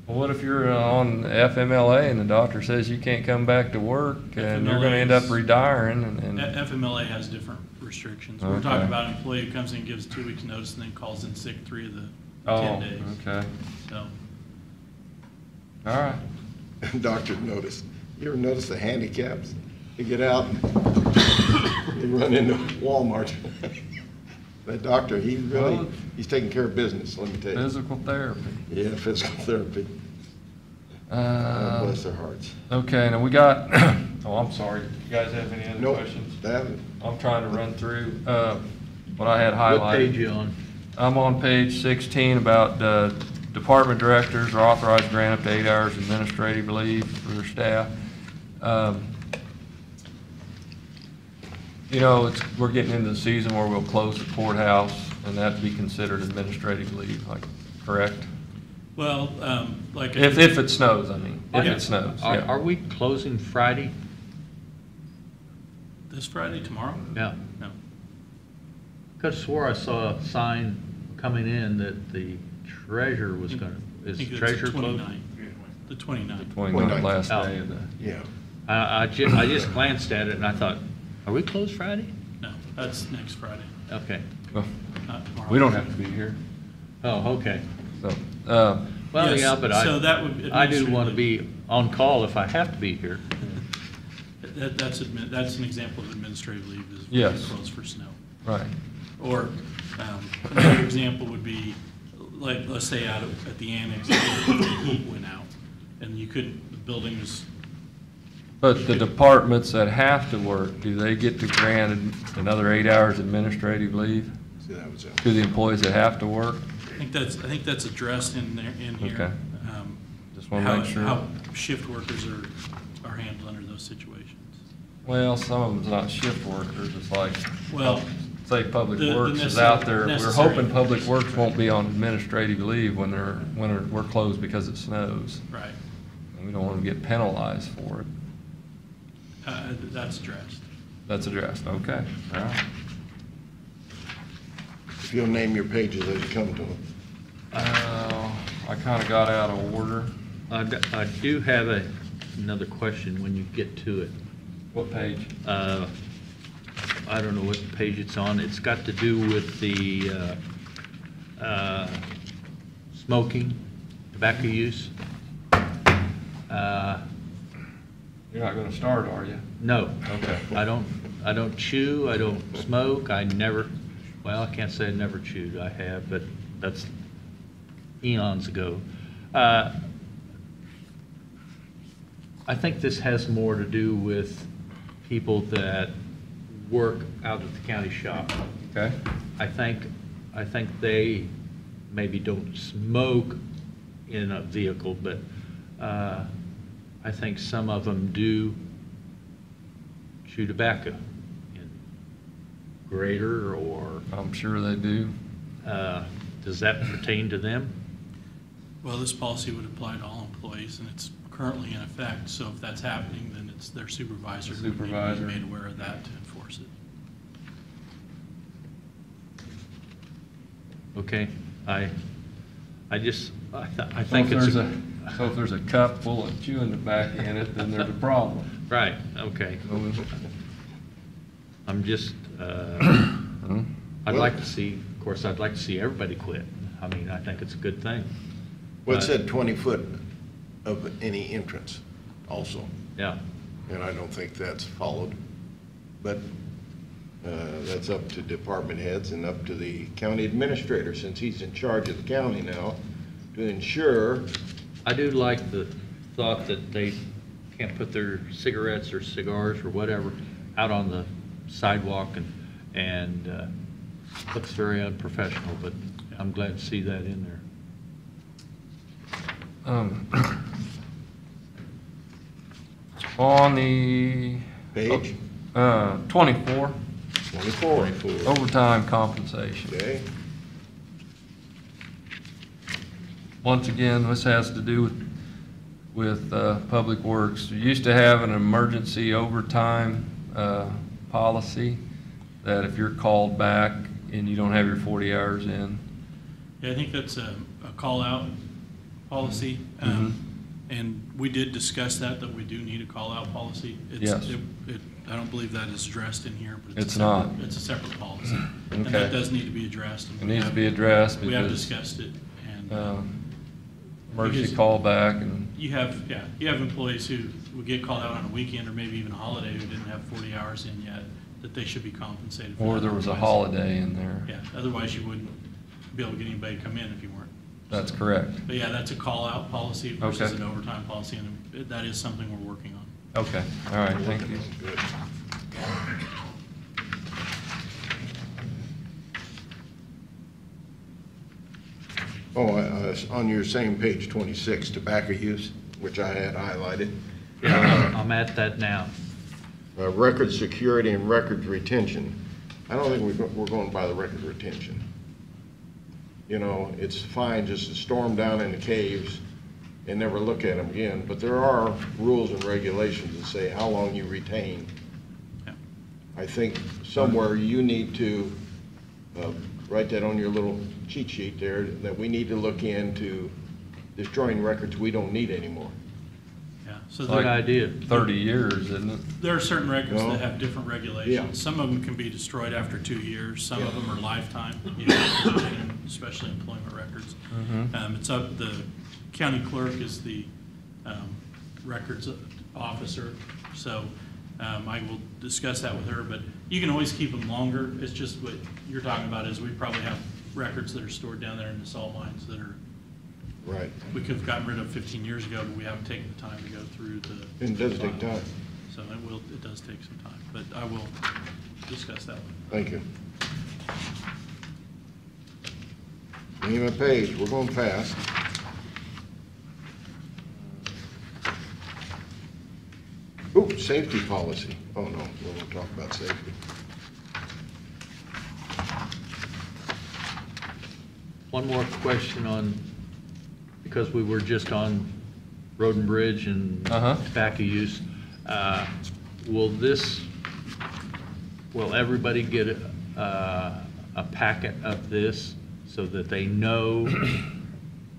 Well, what if you're on FMLA and the doctor says you can't come back to work and you're gonna end up retiring and FMLA has different restrictions. We're Okay. talking about an employee who comes in, gives 2 weeks' notice, and then calls in sick 3 of the 10 oh, days. okay, So, all right. Doctor noticed. You ever notice the handicaps? You get out, you run into Walmart. That doctor, Well, he's taking care of business, let me tell you. Physical therapy. Yeah, physical therapy. God bless their hearts. Okay, now we got, oh, I'm sorry, you guys have any other Nope, questions? that, I'm trying to run through, what I had What highlighted. page you on? I'm on page 16 about department directors are authorized to grant up to 8 hours administrative leave for their staff. You know, we're getting into the season where we'll close the courthouse, and that'd be considered administrative leave, like, correct? well, like. If it snows, I mean, if Yeah. it snows, Are yeah. we closing Friday? This Friday, tomorrow? Yeah. No. Could have swore I saw a sign coming in that the treasurer was gonna, I is think the it's treasurer the closed? 29th. The 29th. 29th, last Oh. day of the, yeah. I just glanced at it and I thought, are we closed Friday? No, that's next Friday, Okay. well, not tomorrow. we don't have to be here, Oh, okay. so, Well, Yes, yeah, but so that would I do want to administratively- be on call if I have to be here. That's an example of administrative leave is when Yes. you close for snow. right. Or another example would be, like, let's say out at the annex, the heat went out, and you couldn't, the building was, But the departments that have to work, do they get to grant another 8 hours administrative leave See, that was it. to the employees that have to work? I think that's addressed in there, in here. Okay. Just wanna How- make sure. How shift workers are handled under those situations. Well, some of them's not shift workers, it's like, Well, say Public the Works is necessary- out there. We're necessary- hoping Public Works won't be on administrative leave when we're closed because it snows. right, And we don't want to get penalized for it. that's addressed. That's addressed, okay, all right. If you'll name your pages as you come to them. I kind of got out of order. I do have another question when you get to it. What page? I don't know what page it's on. It's got to do with the smoking, tobacco use. You're not going to start, are you? No. Okay. I don't chew, I don't smoke, I can't say I never chewed, I have, but that's eons ago. I think this has more to do with people that work out at the county shop. Okay. I think they maybe don't smoke in a vehicle, but I think some of them do chew tobacco in grater or, I'm sure they do. does that pertain to them? Well, this policy would apply to all employees, and it's currently in effect, so if that's happening, then it's their supervisor who would need to Supervisor. be made aware of that to enforce it. Okay, I think So it's, if there's a cup full of chewing tobacco in it, then there's a problem. right, okay. I'm just, I'd like to see, of course, I'd like to see everybody quit. I mean, I think it's a good thing. Well, it But- said 20 foot of any entrance also, Yeah, and I don't think that's followed. But that's up to department heads and up to the county administrator, since he's in charge of the county now, to ensure. I do like the thought that they can't put their cigarettes or cigars or whatever out on the sidewalk, and looks very unprofessional, but I'm glad to see that in there. On the Page 24, 24. overtime compensation. Okay, Once again, this has to do with Public Works. We used to have an emergency overtime policy that if you're called back and you don't have your 40 hours in. Yeah, I think that's a call-out policy. And we did discuss that we do need a call-out policy. Yes. I don't believe that is addressed in here, but It's not. It's a separate policy. And Okay. that does need to be addressed. and It we needs to have- be addressed We have because discussed it, and emergency because- callback and, you have employees who would get called out on a weekend or maybe even a holiday who didn't have 40 hours in yet, that they should be compensated for or that. there was a Otherwise- holiday in there. Yeah, otherwise you wouldn't be able to get anybody to come in if you weren't. That's correct. But yeah, that's a call-out policy versus Okay. an overtime policy, and that is something we're working on. Okay, all right, thank you. good. Oh, on your same page 26, tobacco use, which I had highlighted. Yeah, I'm at that now. Record security and records retention. I don't think we're going by the record retention. You know, it's fine just to storm down in the caves and never look at them again, but there are rules and regulations that say how long you retain. Yeah. I think somewhere you need to write that on your little cheat sheet there, that we need to look into destroying records we don't need anymore. Yeah, so Good there, idea. 30 years, isn't it? there are certain records No. that have different regulations. Yeah. Some of them can be destroyed after 2 years, some of Yeah. them are lifetime, you have to retain them, especially employment records. It's up, the county clerk is the records officer, so I will discuss that with her, but you can always keep them longer. It's just what you're talking about is we probably have records that are stored down there in the salt mines that are, Right. we could have gotten rid of 15 years ago, but we haven't taken the time to go through the. It does take time. So it does take some time, but I will discuss that one. Thank you. Name and page, we're going fast. Ooh, safety policy. Oh, no, we won't talk about safety. One more question on, because we were just on Road and Bridge and Uh-huh. tobacco use. Will everybody get a packet of this so that they know,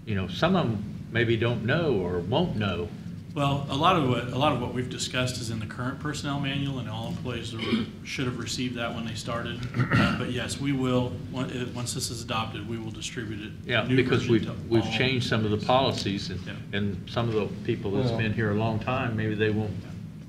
you know, some of them maybe don't know or won't know. Well, a lot of what we've discussed is in the current personnel manual, and all employees should have received that when they started. But yes, we will, once this is adopted, we will distribute it. Yeah, new because version to we've all changed some of the policies, Yeah. and some of the people that's Well- been here a long time, maybe they won't.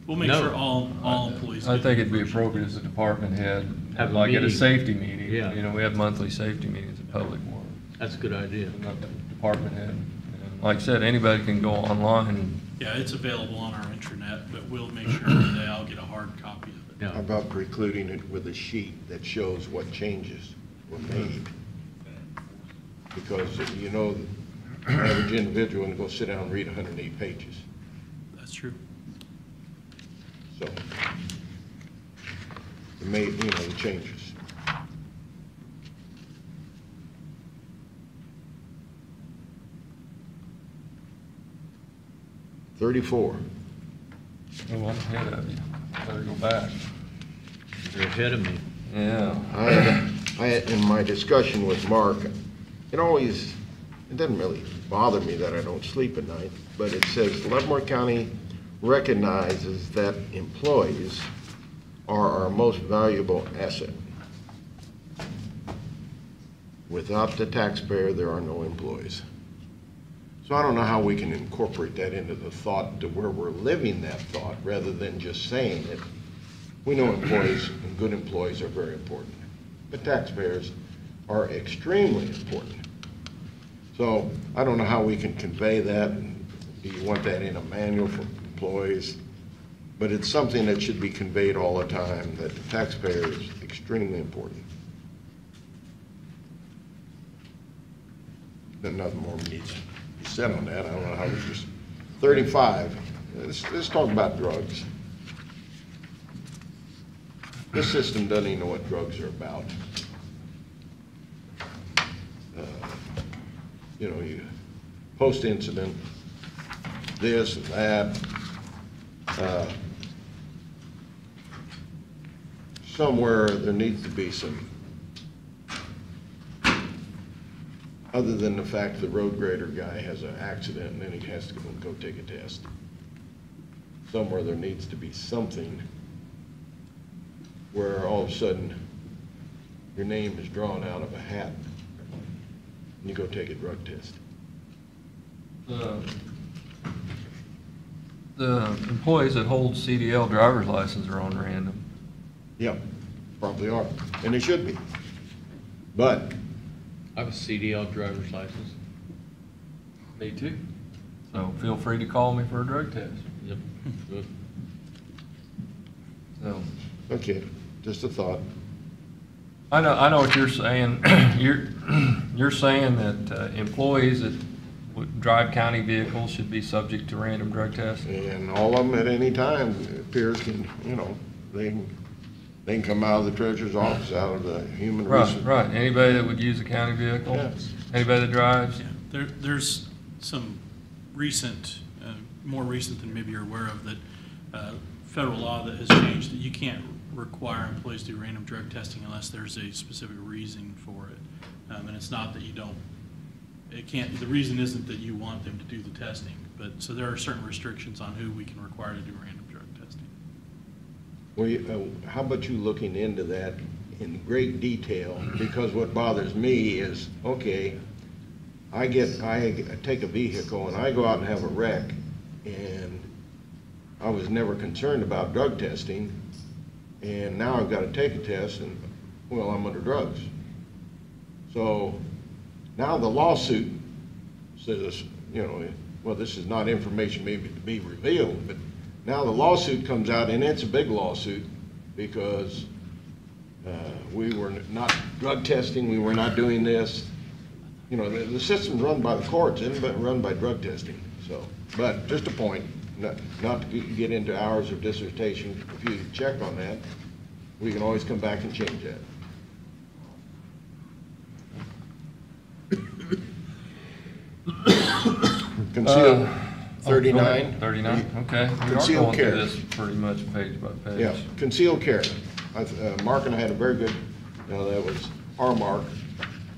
We'll make No. sure all employees. I get think the it'd be version. appropriate as a department head, Have a like at a meeting. safety meeting. Yeah. You know, we have monthly safety meetings at Public Works. That's a good idea. Not the department head. And like I said, anybody can go online and, Yeah, it's available on our intranet, but we'll make sure that they all get a hard copy of it. How Yeah, about precluding it with a sheet that shows what changes were made? Because, you know, the average individual will go sit down and read 108 pages. That's true. So, it made, you know, the changes. $34. oh, I'm ahead of you. Better go back. you're ahead of me. Yeah. In my discussion with Mark, it doesn't really bother me that I don't sleep at night, but it says Leavenworth County recognizes that employees are our most valuable asset. Without the taxpayer, there are no employees. So I don't know how we can incorporate that into the thought to where we're living that thought rather than just saying it. We know employees and good employees are very important, but taxpayers are extremely important. So I don't know how we can convey that. Do you want that in a manual for employees? But it's something that should be conveyed all the time, that the taxpayer is extremely important. Then nothing more needs to be said on that. I don't know how we just, 35, let's talk about drugs. This system doesn't even know what drugs are about. You know, you post-incident, this and that. Somewhere there needs to be some, other than the fact the road grader guy has an accident and then he has to go take a test. Somewhere there needs to be something where all of a sudden your name is drawn out of a hat and you go take a drug test. The employees that hold CDL driver's license are on random. Yeah, probably are, and they should be. But I have a CDL driver's license. Me too. So feel free to call me for a drug test. Yep. Good. So, okay, just a thought. I know what you're saying. You're saying that employees that would drive county vehicles should be subject to random drug tests? And all of them at any time, peers can, you know, they can come out of the treasurer's office, out of the human resources. Right. Anybody that would use a county vehicle? Yes. Anybody that drives? Yeah, there's some recent, more recent than maybe you're aware of, that federal law that has changed that you can't require employees to do random drug testing unless there's a specific reason for it. And it's not that you don't, the reason isn't that you want them to do the testing, but so there are certain restrictions on who we can require to do random drug testing. Well, how about you looking into that in great detail? Because what bothers me is, okay, I take a vehicle and I go out and have a wreck, and I was never concerned about drug testing, and now I've got to take a test, and well, I'm under drugs. So now the lawsuit says, you know, well, this is not information maybe to be revealed, but now the lawsuit comes out, and it's a big lawsuit because we were not drug testing, we were not doing this. You know, the system's run by the courts, it isn't run by drug testing. So, but just a point, not to get into hours of dissertation. If you check on that, we can always come back and change that. Concealed, 39. 39, okay. We are Concealed going through care. this pretty much page by page. Yeah, concealed carry. Mark and I had a very good, that was our Mark.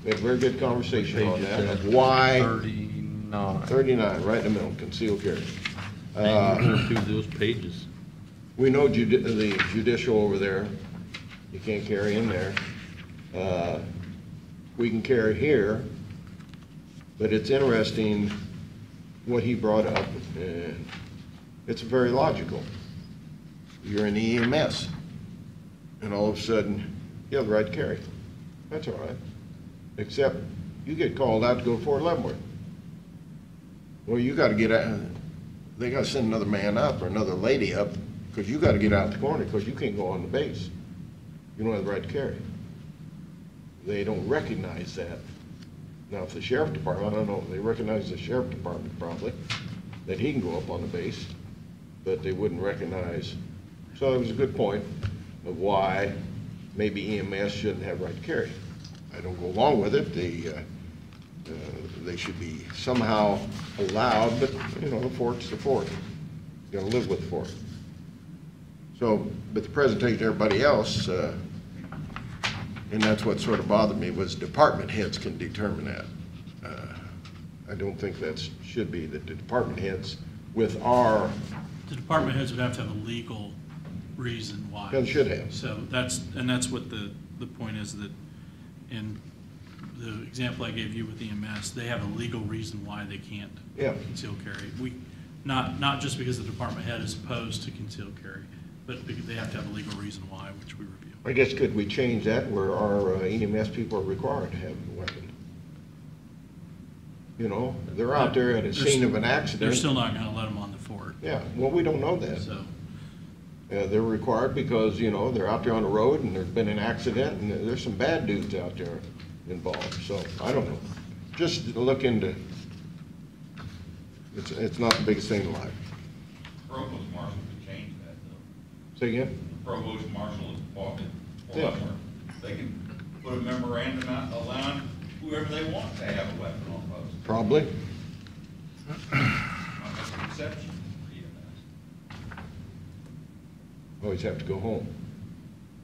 We had a very good conversation on that, of why. 39. 39, right in the middle, concealed carry. Going through those pages. We know the judicial over there, you can't carry in there. We can carry here, but it's interesting what he brought up, and it's very logical. You're in EMS, and all of a sudden, you have the right to carry. That's all right. Except you get called out to go to Fort Leavenworth. Well, you got to get out. They got to send another man up or another lady up because you got to get out the corner because you can't go on the base. You don't have the right to carry. They don't recognize that. Now, if the sheriff department, I don't know, they recognize the sheriff department probably, that he can go up on the base, but they wouldn't recognize. So it was a good point of why maybe EMS shouldn't have right to carry. I don't go along with it. They should be somehow allowed, but you know, the fort's the fort. You gotta live with the fort. So, but the presentation, everybody else, and that's what sort of bothered me, was department heads can determine that. I don't think that should be that the department heads with our. The department heads would have to have a legal reason why. They should have. So that's what the point is, that in the example I gave you with EMS, they have a legal reason why they can't Yeah. conceal carry. Not just because the department head is opposed to concealed carry, but because they have to have a legal reason why, which we review. I guess could we change that where our EMS people are required to have a weapon? You know, they're out there at a scene of an accident. They're still not gonna let them on the fort, Yeah, well, we don't know that. so. They're required because, you know, they're out there on the road and there's been an accident and there's some bad dudes out there involved, so I don't know. Just look into, it's not the biggest thing in life. Provost marshal could change that though. Say again? Provost marshal is bought Yeah. Leavenworth. They can put a memorandum out allowing whoever they want to have a weapon on post. Probably. Not make an exception for EMS. Always have to go home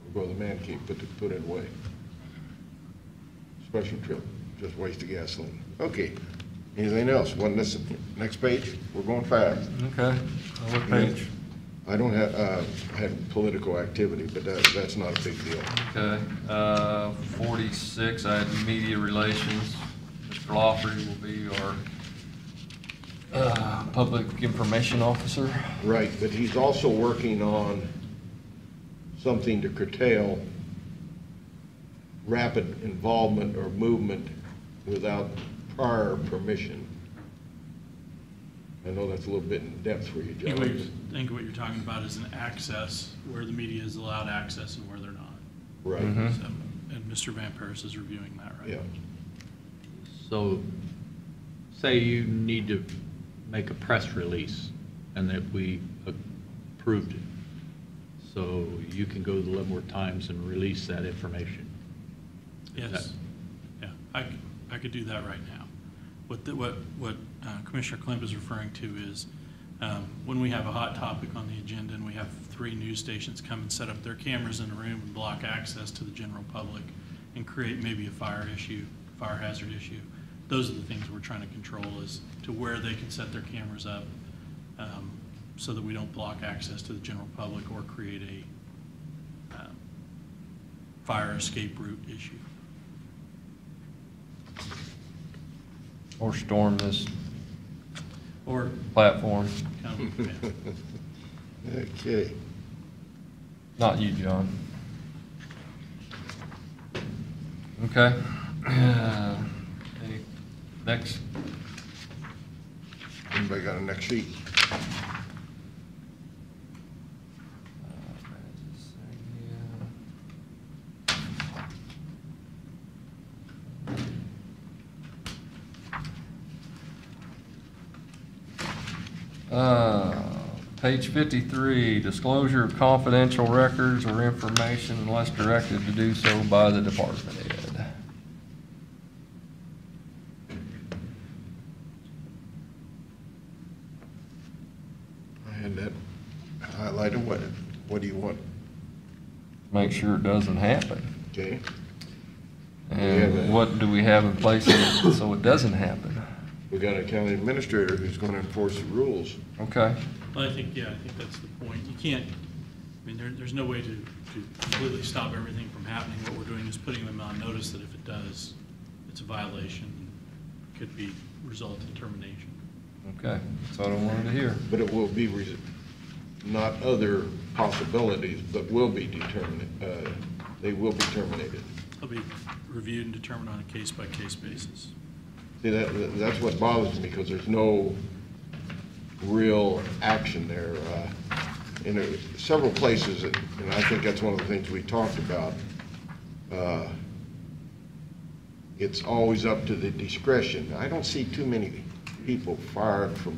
or go to the man cave, put it away. Special trip, just waste of gasoline. Okay, anything else? One, this, next page, we're going fast. Okay, what page? I don't have, I had political activity, but that's not a big deal. Okay, 46, I had media relations. Mr. Lawfrey will be our public information officer. Right, but he's also working on something to curtail rapid involvement or movement without prior permission. I know that's a little bit in depth for you, I John. think what you're talking about is an access, where the media is allowed access and where they're not. Right, Mhm. So, and Mr. Van Paris is reviewing that right yeah. now. So, say you need to make a press release and that we approved it. So you can go to the Leavenworth Times and release that information. Yes, yeah, I could do that right now. What Commissioner Klemp is referring to is when we have a hot topic on the agenda and we have 3 news stations come and set up their cameras in a room and block access to the general public and create maybe a fire hazard issue. Those are the things we're trying to control, as to where they can set their cameras up so that we don't block access to the general public or create a fire escape route issue. Or storm this Or platform. kind of, yeah. Okay. Not you, John. Okay. Any next? Anybody got a next sheet? Page 53, disclosure of confidential records or information unless directed to do so by the department head. I had that highlighted. What do you want? Make sure it doesn't happen. Okay. And what do we have in place so it doesn't happen? We got a county administrator who's going to enforce the rules. Okay. Well, I think that's the point. You can't, I mean, there's no way to completely stop everything from happening. What we're doing is putting them on notice that if it does, it's a violation, and could be result in termination. Okay, that's what I wanted to hear. But it will be, not other possibilities, but will be determined, they will be terminated. It'll be reviewed and determined on a case-by-case basis. See, that's what bothers me, because there's no real action there. In several places, and I think that's one of the things we talked about, it's always up to the discretion. I don't see too many people fired from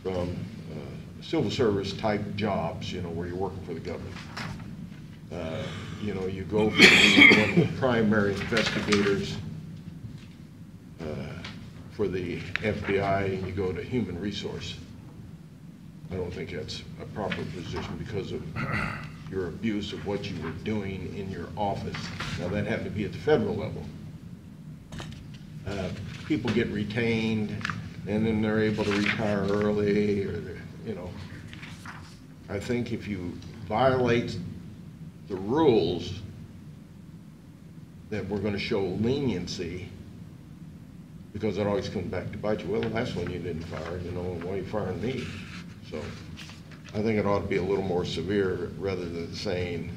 from civil service type jobs, you know, where you're working for the government. You know, you go from one of the primary investigators for the FBI and you go to human resource. I don't think that's a proper position because of your abuse of what you were doing in your office. Now, that happened to be at the federal level. People get retained and then they're able to retire early, or, you know. I think if you violate the rules, that we're gonna show leniency, because it always comes back to bite you. Well, the last one you didn't fire, you know, why are you firing me? So I think it ought to be a little more severe rather than saying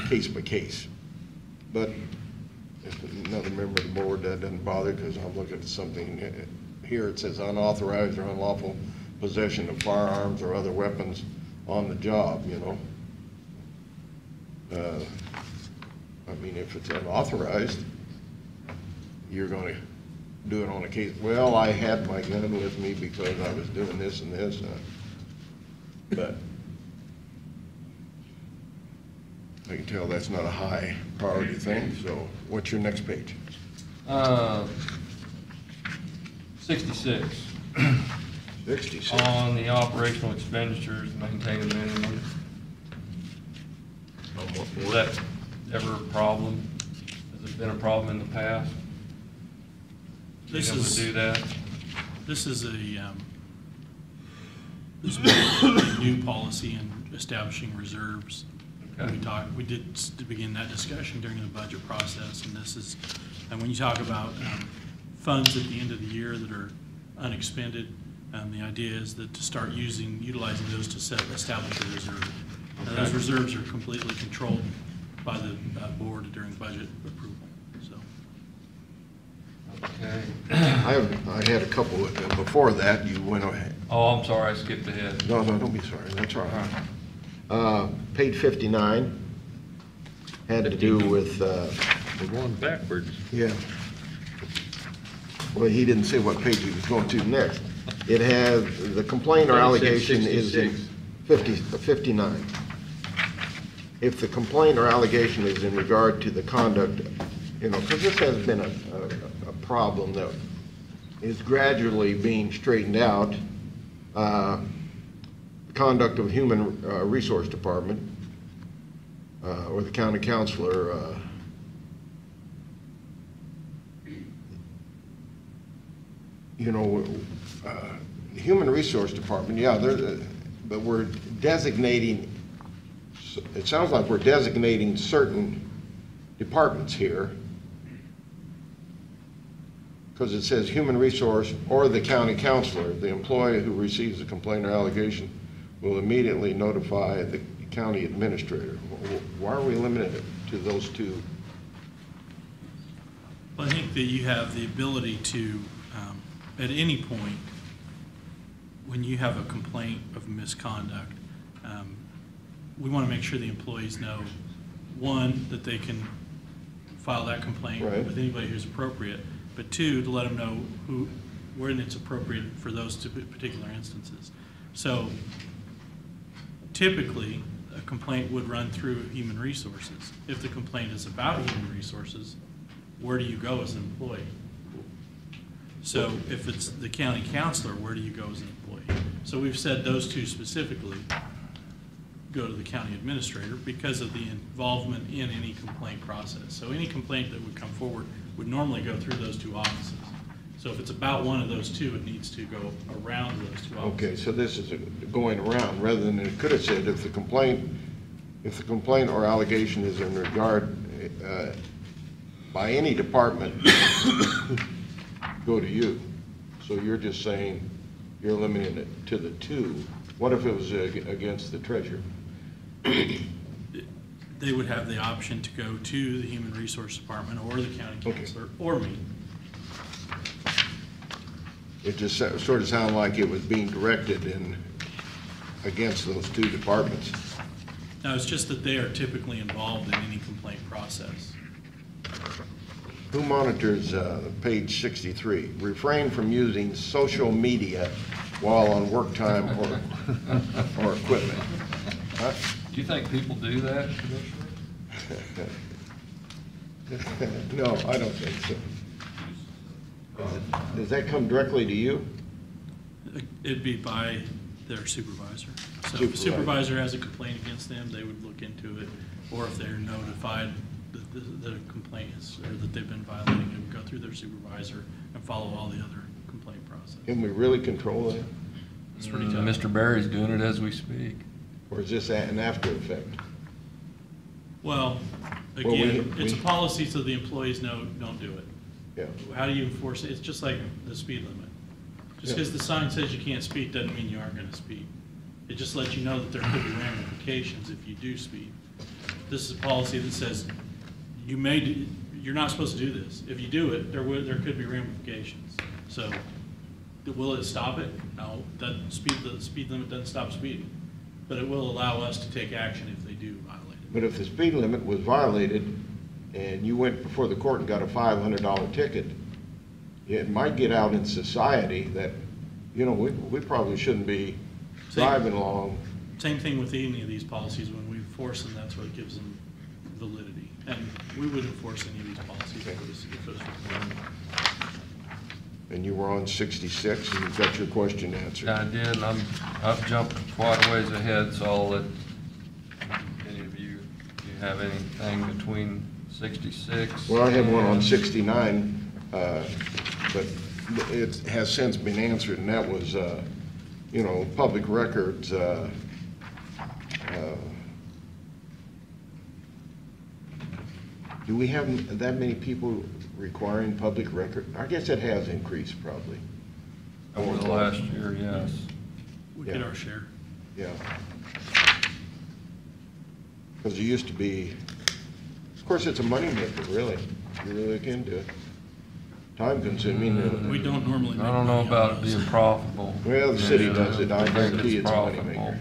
case by case. But if another member of the board, that doesn't bother, because I'm looking at something here, it says unauthorized or unlawful possession of firearms or other weapons on the job, you know. I mean, if it's unauthorized, you're gonna do it on a case, well, I had my gun with me because I was doing this and this, but I can tell that's not a high priority thing, so what's your next page? 66. 66. On the operational expenditures, maintain a minimum. Is that ever a problem? Has it been a problem in the past? This Being able is- to do that? This is this is a new policy in establishing reserves. Okay. We did begin that discussion during the budget process, and this is, and when you talk about funds at the end of the year that are unexpended, the idea is that to start utilizing those to establish a reserve. Now, those Okay. reserves are completely controlled by the board during budget approval, so. Okay. I had a couple, before that, you went ahead. Oh, I'm sorry, I skipped ahead. No, don't be sorry, that's all right. Page 59 had to do with, We're going backwards. yeah. Well, he didn't say what page he was going to next. It has, the complaint or It said allegation is in 59. If the complaint or allegation is in regard to the conduct, you know, because this has been a problem that is gradually being straightened out. Conduct of Human Resource Department or the county counselor, you know, Human Resource Department, yeah, but we're designating, it sounds like we're designating certain departments here, because it says Human Resource or the county counselor. The employee who receives a complaint or allegation will immediately notify the county administrator. Why are we limited to those two? Well, I think that you have the ability to, at any point, when you have a complaint of misconduct, we want to make sure the employees know, one, that they can file that complaint Right. with anybody who's appropriate, but two, to let them know when it's appropriate for those two particular instances. So typically, a complaint would run through Human Resources. If the complaint is about Human Resources, where do you go as an employee? So if it's the county counselor, where do you go as an employee? So we've said those two specifically go to the county administrator because of the involvement in any complaint process. So any complaint that would come forward would normally go through those two offices. So if it's about one of those two, it needs to go around those two offices. Okay, so this is going around, rather than it could have said if the complaint or allegation is in regard by any department, go to you. So you're just saying you're limiting it to the two. What if it was against the treasurer? They would have the option to go to the Human Resource Department or the county Okay. counselor or me. It just sort of sounded like it was being directed against those two departments. Now, it's just that they are typically involved in any complaint process. Who monitors page 63? Refrain from using social media while on work time or equipment. Huh? Do you think people do that, Commissioner? No, I don't think so. Does that come directly to you? It'd be by their supervisor. So if a Supervisor. supervisor has a complaint against them, they would look into it. Or if they're notified that a complaint is, or that they've been violating, it would go through their supervisor and follow all the other complaint process. Can we really control that? It's pretty tough. Mr. Barry's doing it as we speak. Or is this an after effect? Well, Again, we- it's a policy so the employees know, don't do it. Yeah, How do you enforce it? It's just like the speed limit. Just Yeah. because the sign says you can't speed doesn't mean you aren't gonna speed. It just lets you know that there could be ramifications if you do speed. This is a policy that says you're not supposed to do this. If you do it, there could be ramifications. So, will it stop it? No, the speed limit doesn't stop speeding. But it will allow us to take action if they do violate it. but if the speed limit was violated and you went before the court and got a $500 ticket, it might get out in society that, you know, we probably shouldn't be driving along. Same thing with any of these policies. When we enforce them, that's what gives them validity. And we would enforce any of these policies if it was required. And you were on 66 and you got your question answered. I did, and I've jumped quite a ways ahead, so I'll let any of you, if you have anything between 66. Well, I had one on and- 69, but it has since been answered, and that was, you know, public records. Do we have that many people requiring public record? I guess it has increased probably. Over the last year, yes. We get Yeah. our share. Yeah. Because it used to be, of course, it's a moneymaker, really. You really can do it. Time consuming. We don't normally make I don't know money on about it those. being profitable. Well, the city does it. I think guarantee it's a profitable. moneymaker.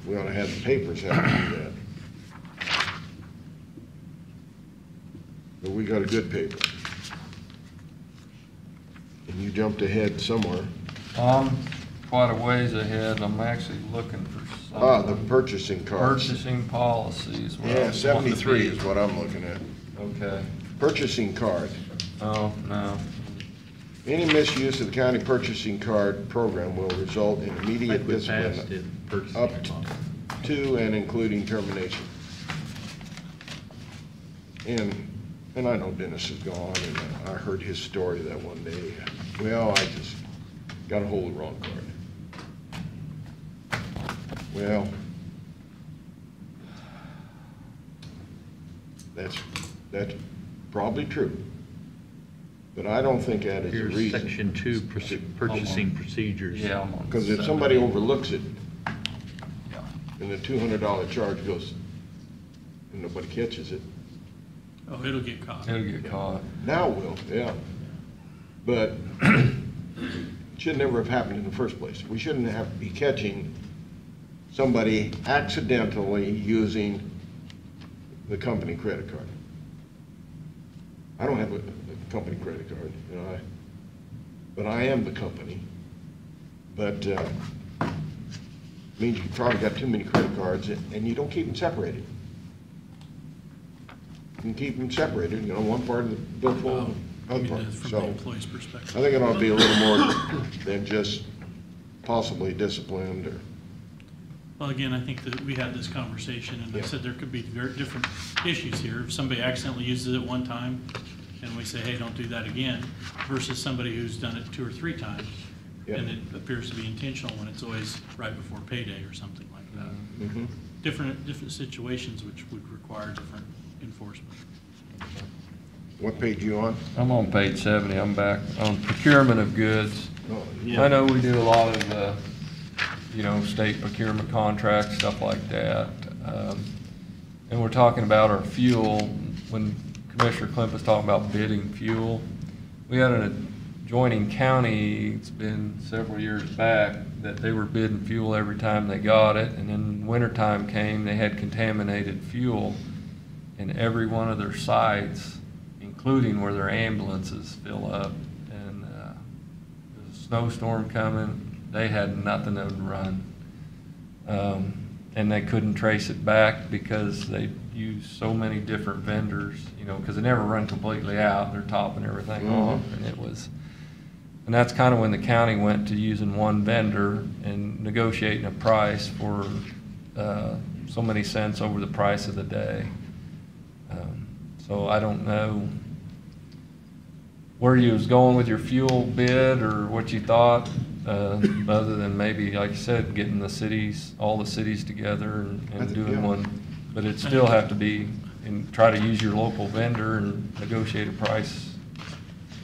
We ought to have the papers have to do that. But we got a good paper. And you jumped ahead somewhere. Quite a ways ahead, I'm actually looking for Ah, the something. purchasing cards. Purchasing policies. what I Yeah, was wanting to 73 be. is what I'm looking at. Okay. Purchasing card. Oh, no. Any misuse of the county purchasing card program will result in immediate Like we passed discipline it, purchasing up policy. to and including termination. And I know Dennis is gone, and I heard his story that one day. Well, I just got a hold of the wrong card. Well, that's probably true. But I don't think that is the Here's reason. section 2, purchasing procedures. Yeah, I'm on. Because if somebody 70. overlooks it, Yeah. and the $200 charge goes, and nobody catches it, Oh, it'll get caught. It'll get caught. now it will, yeah. But it should never have happened in the first place. We shouldn't have to be catching somebody accidentally using the company credit card. I don't have a company credit card, you know, but I am the company. But means you probably got too many credit cards and you don't keep them separated. You can keep them separated, you know, one part of the billfold, I other mean, part. from the So employee's perspective. I think it ought to be a little more than just possibly disciplined or. Well, again, I think that we had this conversation, and I Yeah. said there could be very different issues here. If somebody accidentally uses it one time, and we say, hey, don't do that again, versus somebody who's done it 2 or 3 times, Yeah. and it appears to be intentional when it's always right before payday or something like that. Mhm. Different situations which would require different enforcement. What page you on? I'm on page 70. I'm back on procurement of goods. Oh, I know we do a lot of, you know, state procurement contracts, stuff like that. And we're talking about our fuel. When Commissioner Klimp was talking about bidding fuel, we had an adjoining county, it's been several years back, that they were bidding fuel every time they got it. And then wintertime came, they had contaminated fuel in every one of their sites, including where their ambulances fill up. And there's a snowstorm coming, they had nothing that would run. And they couldn't trace it back because they used so many different vendors, you know, because they never run completely out, they're topping everything off. And that's kind of when the county went to using one vendor and negotiating a price for so many cents over the price of the day. So I don't know where you was going with your fuel bid or what you thought, other than maybe, like you said, getting the cities, all the cities together and doing yeah. one But it'd still have to be, and try to use your local vendor and negotiate a price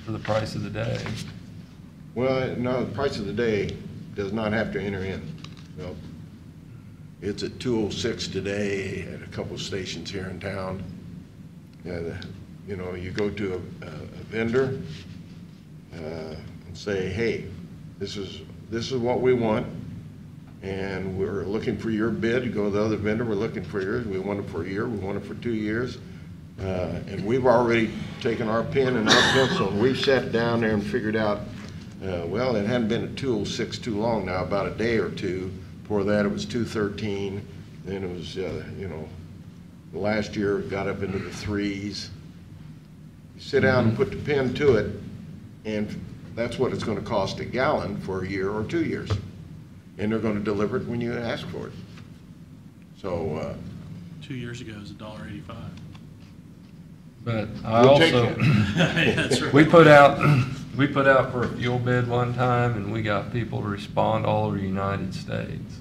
for the price of the day. Well, no, the price of the day does not have to enter in. No. It's at 206 today at a couple of stations here in town. You know, you go to a vendor and say, hey, this is what we want, and we're looking for your bid. You go to the other vendor, we're looking for yours. We want it for a year, we want it for 2 years. And we've already taken our pen and our pencil, and we've sat down there and figured out, well, it hadn't been at 206 too long now, about a day or two. Before that, it was 213. Then it was, you know, last year it got up into the threes. You sit down and put the pen to it, and that's what it's going to cost a gallon for a year or 2 years. And they're going to deliver it when you ask for it. So 2 years ago, it was $1.85. But I We'll take also, Yeah, that's right. we put out for a fuel bid one time, and we got people to respond all over the United States.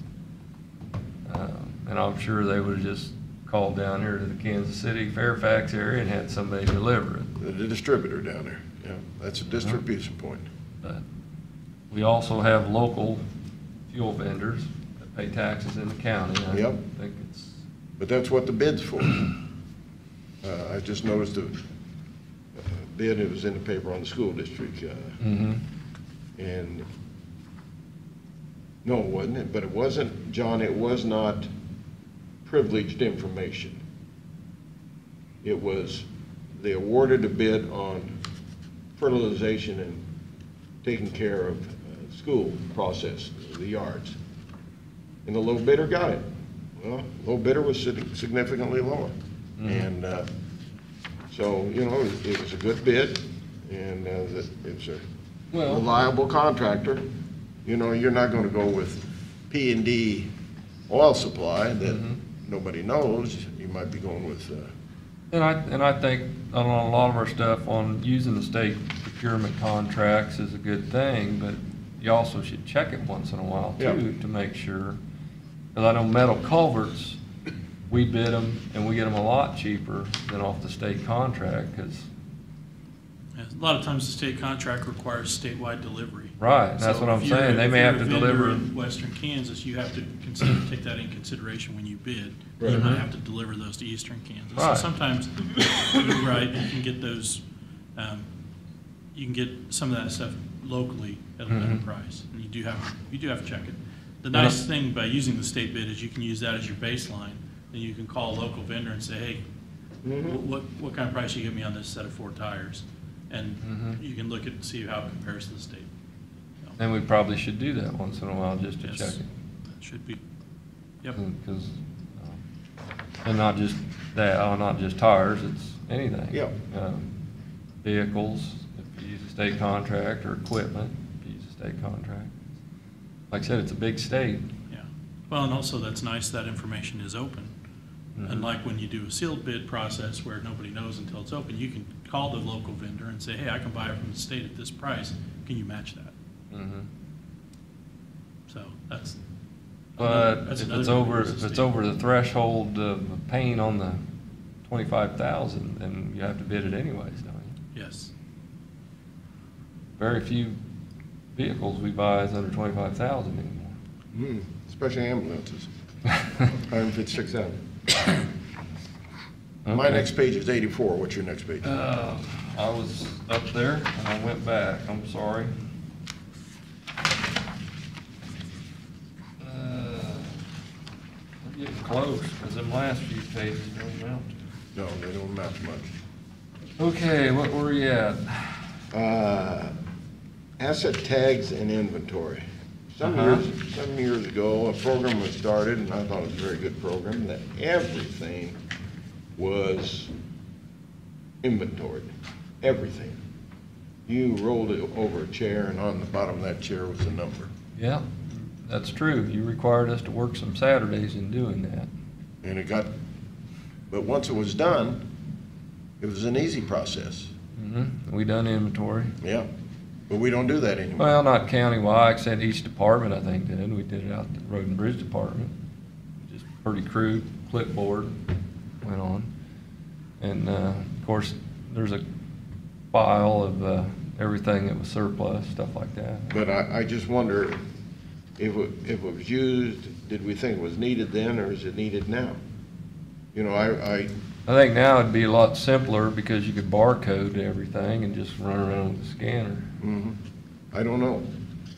And I'm sure they would have just called down here to the Kansas City, Fairfax area and had somebody deliver it. the distributor down there, yeah, that's a distribution point. But we also have local fuel vendors that pay taxes in the county. I Yep. think it's, But that's what the bid's for. I just noticed a bid, it was in the paper on the school district, and, no, it wasn't, but it wasn't, John, it was not privileged information. It was, they awarded a bid on fertilization and taking care of school process, the yards. And the low bidder got it. Well, low bidder was significantly lower. And so, you know, it was a good bid, and it's a Well- reliable contractor. You know, you're not gonna go with P&D oil supply that nobody knows. You might be going with, and I think on a lot of our stuff on using the state procurement contracts is a good thing, but you also should check it once in a while Yeah. too, to make sure. Because I know metal culverts, we bid them and we get them a lot cheaper than off the state contract, because, Yeah, a lot of times the state contract requires statewide delivery. right, that's So what I'm if you're- saying, they if may you're have a to vendor deliver. in Western Kansas, you have to take that in consideration when you bid. You Right. might have to deliver those to Eastern Kansas. So Right. sometimes, you're right, you can get those, you can get some of that stuff locally at a better price. And you do have to check it. The nice thing by using the state bid is you can use that as your baseline. Then you can call a local vendor and say, hey, what kind of price you give me on this set of 4 tires? And you can look at and see how it compares to the state. So, And we probably should do that once in a while just to yes, check it. that should be, yep. Because, and not just that, not just tires, it's anything. Yep. Vehicles, if you use a state contract, or equipment, if you use a state contract. Like I said, it's a big state. Yeah, well, and also that's nice that information is open. And like when you do a sealed bid process where nobody knows until it's open, you can call the local vendor and say, hey, I can buy it from the state at this price, can you match that? So that's. But that's if another it's way to over, use the if it's state. over the threshold of paying on the 25,000, then you have to bid it anyways, don't you? Yes, Very few vehicles we buy is under 25,000 anymore. especially ambulances, 156,000. My Okay. next page is 84. What's your next page? I was up there and I went back, I'm sorry. We're getting close, because them last few pages don't amount to. No, they don't amount to much. Okay, what were we at? Asset tags and inventory. Some years ago, a program was started, and I thought it was a very good program, that everything was inventoried, everything. You rolled it over a chair, and on the bottom of that chair was a number. Yeah, that's true. You required us to work some Saturdays in doing that. And it got, but once it was done, it was an easy process. We done inventory. Yeah, but we don't do that anymore. Well, not countywide, except each department, I think, did. We did it out at the Road and Bridge Department. Just pretty crude, clipboard. department on. And, of course, there's a file of everything that was surplus, stuff like that. But I just wonder if it was used, did we think it was needed then, or is it needed now? You know, I think now it'd be a lot simpler because you could barcode everything and just run around with the scanner. I don't know.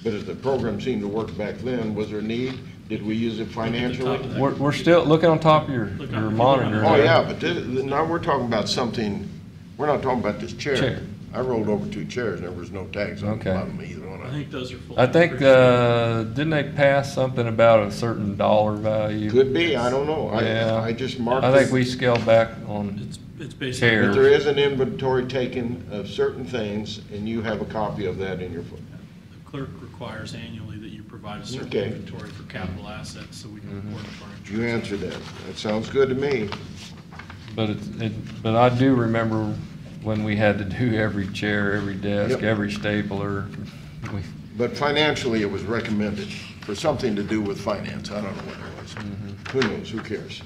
But as the program seemed to work back then, was there need? Did we use it financially? We're still, looking on top of your monitor. Oh, yeah, but now we're talking about something, we're not talking about this chair. Chair. I rolled over 2 chairs, and there was no tags on the Okay. bottom of either one. I think those are full. I think, didn't they pass something about a certain dollar value? Could be, I don't know. Yeah. I just marked I think it. we scaled back on It's basically. chairs. But there is an inventory taken of certain things, and you have a copy of that in your foot. The clerk requires annually that you provide a certain Okay. inventory for capital assets so we can report it to our insurance. You answered that. That sounds good to me. But but I do remember when we had to do every chair, every desk, Yep. every stapler. But financially, it was recommended for something to do with finance. I don't know what it was. Who knows? Who cares?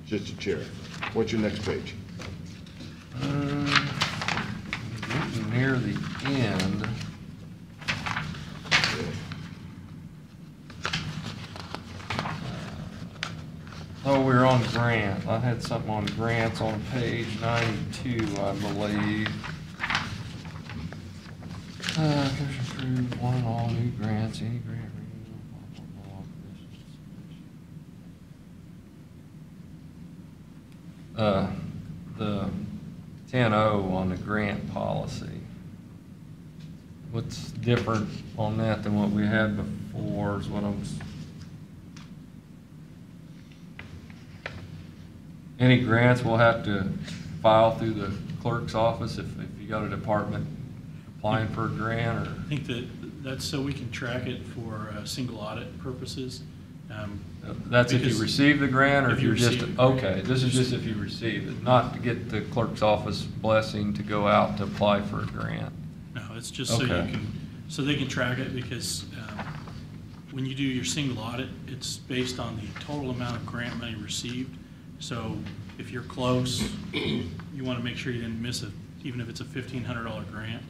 Just a chair. What's your next page? Getting near the end. Oh, we were on grant. I had something on grants on page 92, I believe. There's approved one and all new grants, any grant renewal, blah, blah, blah, the 10-0 on the grant policy. What's different on that than what we had before is what I was. Any grants we'll have to file through the clerk's office if you got a department applying for a grant, or? I think that's so we can track it for single audit purposes. That's if you because receive the grant, or if if you you're just, receive it. okay, this is just if you receive it, not to get the clerk's office blessing to go out to apply for a grant. No, it's just so you Okay. so they can track it because when you do your single audit, it's based on the total amount of grant money received. So if you're close, you want to make sure you didn't miss it, even if it's a $1,500 grant.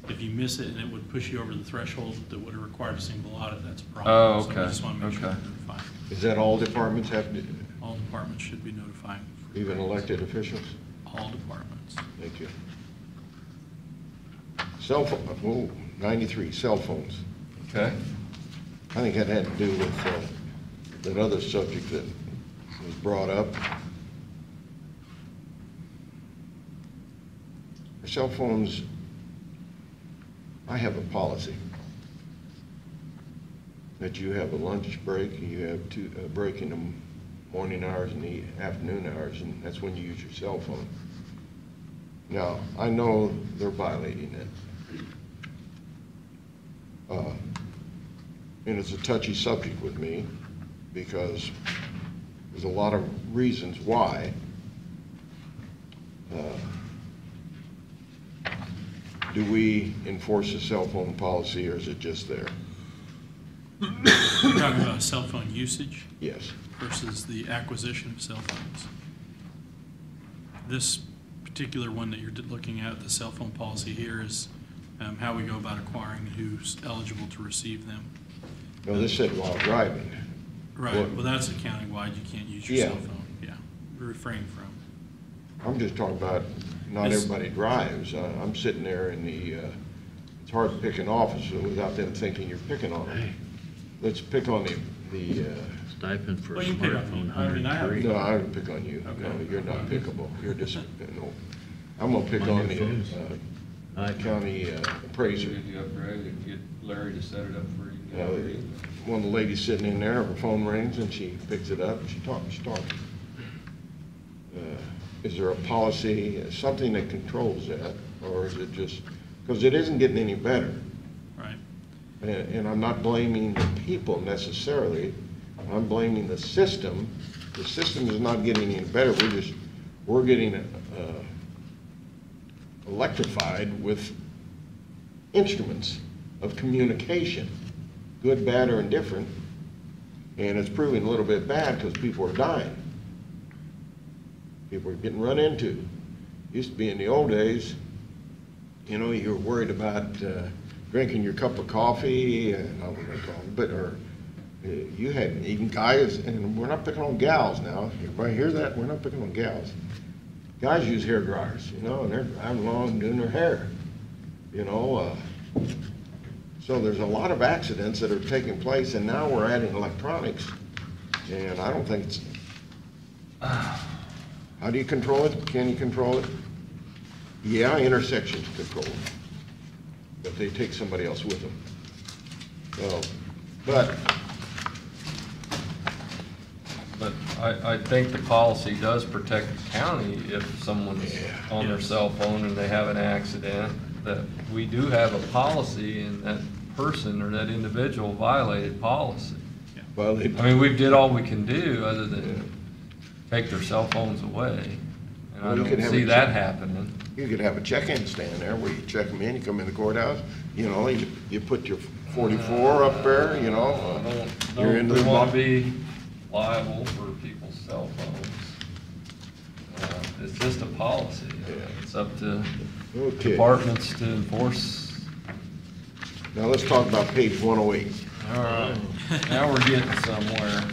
If you miss it and it would push you over the threshold that would have required a single audit, that's a problem. Oh, So we okay, just want to make sure okay. you're notified. Is that all departments have to, All departments should be notified. even elected officials? All departments. Thank you. Cell phone, 93, cell phones. Okay. I think that had to do with that other subject that was brought up. For cell phones, I have a policy that you have a lunch break, and you have a break in the morning hours and the afternoon hours, and that's when you use your cell phone. Now, I know they're violating it. And it's a touchy subject with me because there's a lot of reasons why. Do we enforce a cell phone policy, or is it just there? You're talking about cell phone usage Yes. versus the acquisition of cell phones. This particular one that you're looking at, the cell phone policy here, is how we go about acquiring who's eligible to receive them. No, this said while driving. Right, What- well, that's a countywide, you can't use your Yeah. cell phone, yeah, refrain from. I'm just talking about not It's- everybody drives. I'm sitting there in it's hard to pick an officer without them thinking you're picking on them. Let's pick on the Stipend for a Well, you can pick on me. smartphone, I mean, I have- 103. no, I don't pick on you. No, Okay. you're not pickable. You're just, no. I'm gonna pick on the county appraiser. Did you upgrade it, get Larry to set it up for you? One of the ladies sitting in there, her phone rings and she picks it up and she's talking. Is there a policy, something that controls that, or is it just, because it isn't getting any better. Right. And I'm not blaming the people necessarily, I'm blaming the system. The system is not getting any better, we're getting electrified with instruments of communication, good, bad, or indifferent, and it's proving a little bit bad because people are dying. People are getting run into. Used to be in the old days, you know, you were worried about drinking your cup of coffee, not what they call it, but, or you had even guys, and we're not picking on gals now. Everybody hear that? We're not picking on gals. Guys use hair dryers, you know, and they're driving along doing their hair, you know. So there's a lot of accidents that are taking place, and now we're adding electronics, and I don't think it's, how do you control it? Can you control it? Yeah, intersections control it, but they take somebody else with them. So, but I think the policy does protect the county if someone's on their cell phone and they have an accident, that we do have a policy and that person or that individual violated policy. well, they, I mean, we did all we can do other than take their cell phones away. And I Well, you could don't have see a that check- happening. you could have a check-in stand there where you check them in, you come in the courthouse, you know, you put your 44 up there, you know. You're into We the want block. to be liable for people's cell phones. It's just a policy. It's up to Okay. departments to enforce. Now let's talk about page 108. All right, now we're getting somewhere.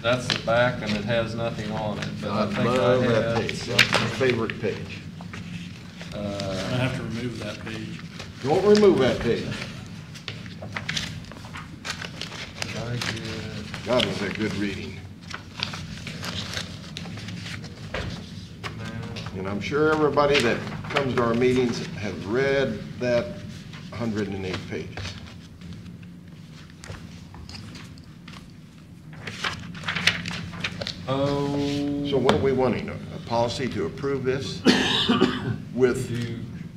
That's the back and it has nothing on it, but I think I love that have page. That's my favorite page. I'm gonna have to remove that page. Don't remove that page. I get God, was that good reading. now. And I'm sure everybody that comes to our meetings has read that 108 pages. Oh. So what are we wanting? A policy to approve this with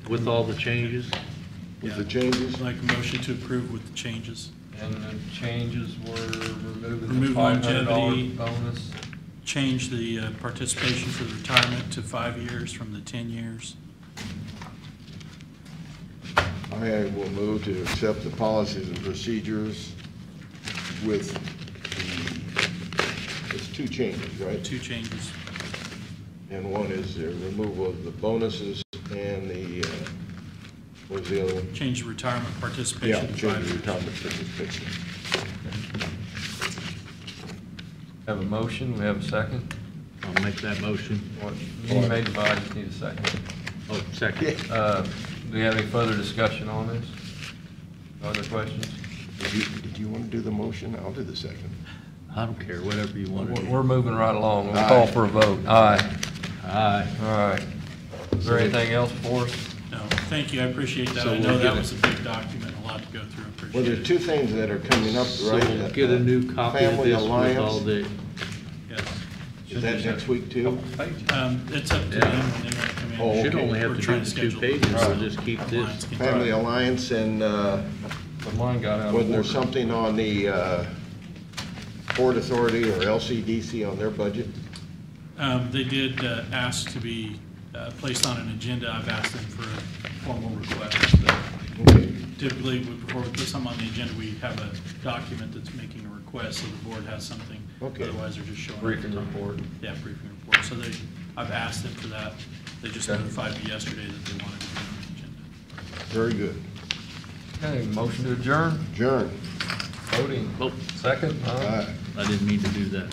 With all the changes? the changes? I'd like a motion to approve with the changes. And the changes were removing the Remove $500 longevity. bonus. Change the participation for the retirement to 5 years from the 10 years. I will move to accept the policies and procedures with it's two changes, right? 2 changes. And one is the removal of the bonuses and the, what was the other one? Change the retirement Yeah, participation to change 5 the years. retirement participation. Have a motion, we have a second. I'll make that motion. You made the vote, I just need a second. Oh, second. Do you have any further discussion on this? Other questions? Did you want to do the motion? I'll do the second. I don't care, whatever you want to do. We're moving right along. We'll Aye. call for a vote. Aye. Aye. All right. Is there anything else for us? No, thank you, I appreciate that. So I know we'll that get was a big document, a lot to go through, I Well, appreciate there's it. two things that are coming up, So right? we'll get a new copy of Family this with all Alliance, the, Yes. is that next week too? It's up to Yeah. them when they want to come in. Oh, should okay. only have We're to trying do the 2 schedule pages, so Right. just keep compliance this. can- Family Alliance and, But mine got out of wasn't there order. something on the Port Authority or LCDC on their budget? They did ask to be placed on an agenda. I've asked them for a formal request. Okay. Typically, before we put something on the agenda, we have a document that's making a request, so the board has something. Okay. Otherwise, they're just showing. up. Briefing report. Yeah, briefing report. So I've asked them for that. They just Okay. notified me yesterday that they wanted to be on the agenda. Very good. Okay, motion to adjourn, Adjourn. voting. Oh. Second? Aye. I didn't mean to do that.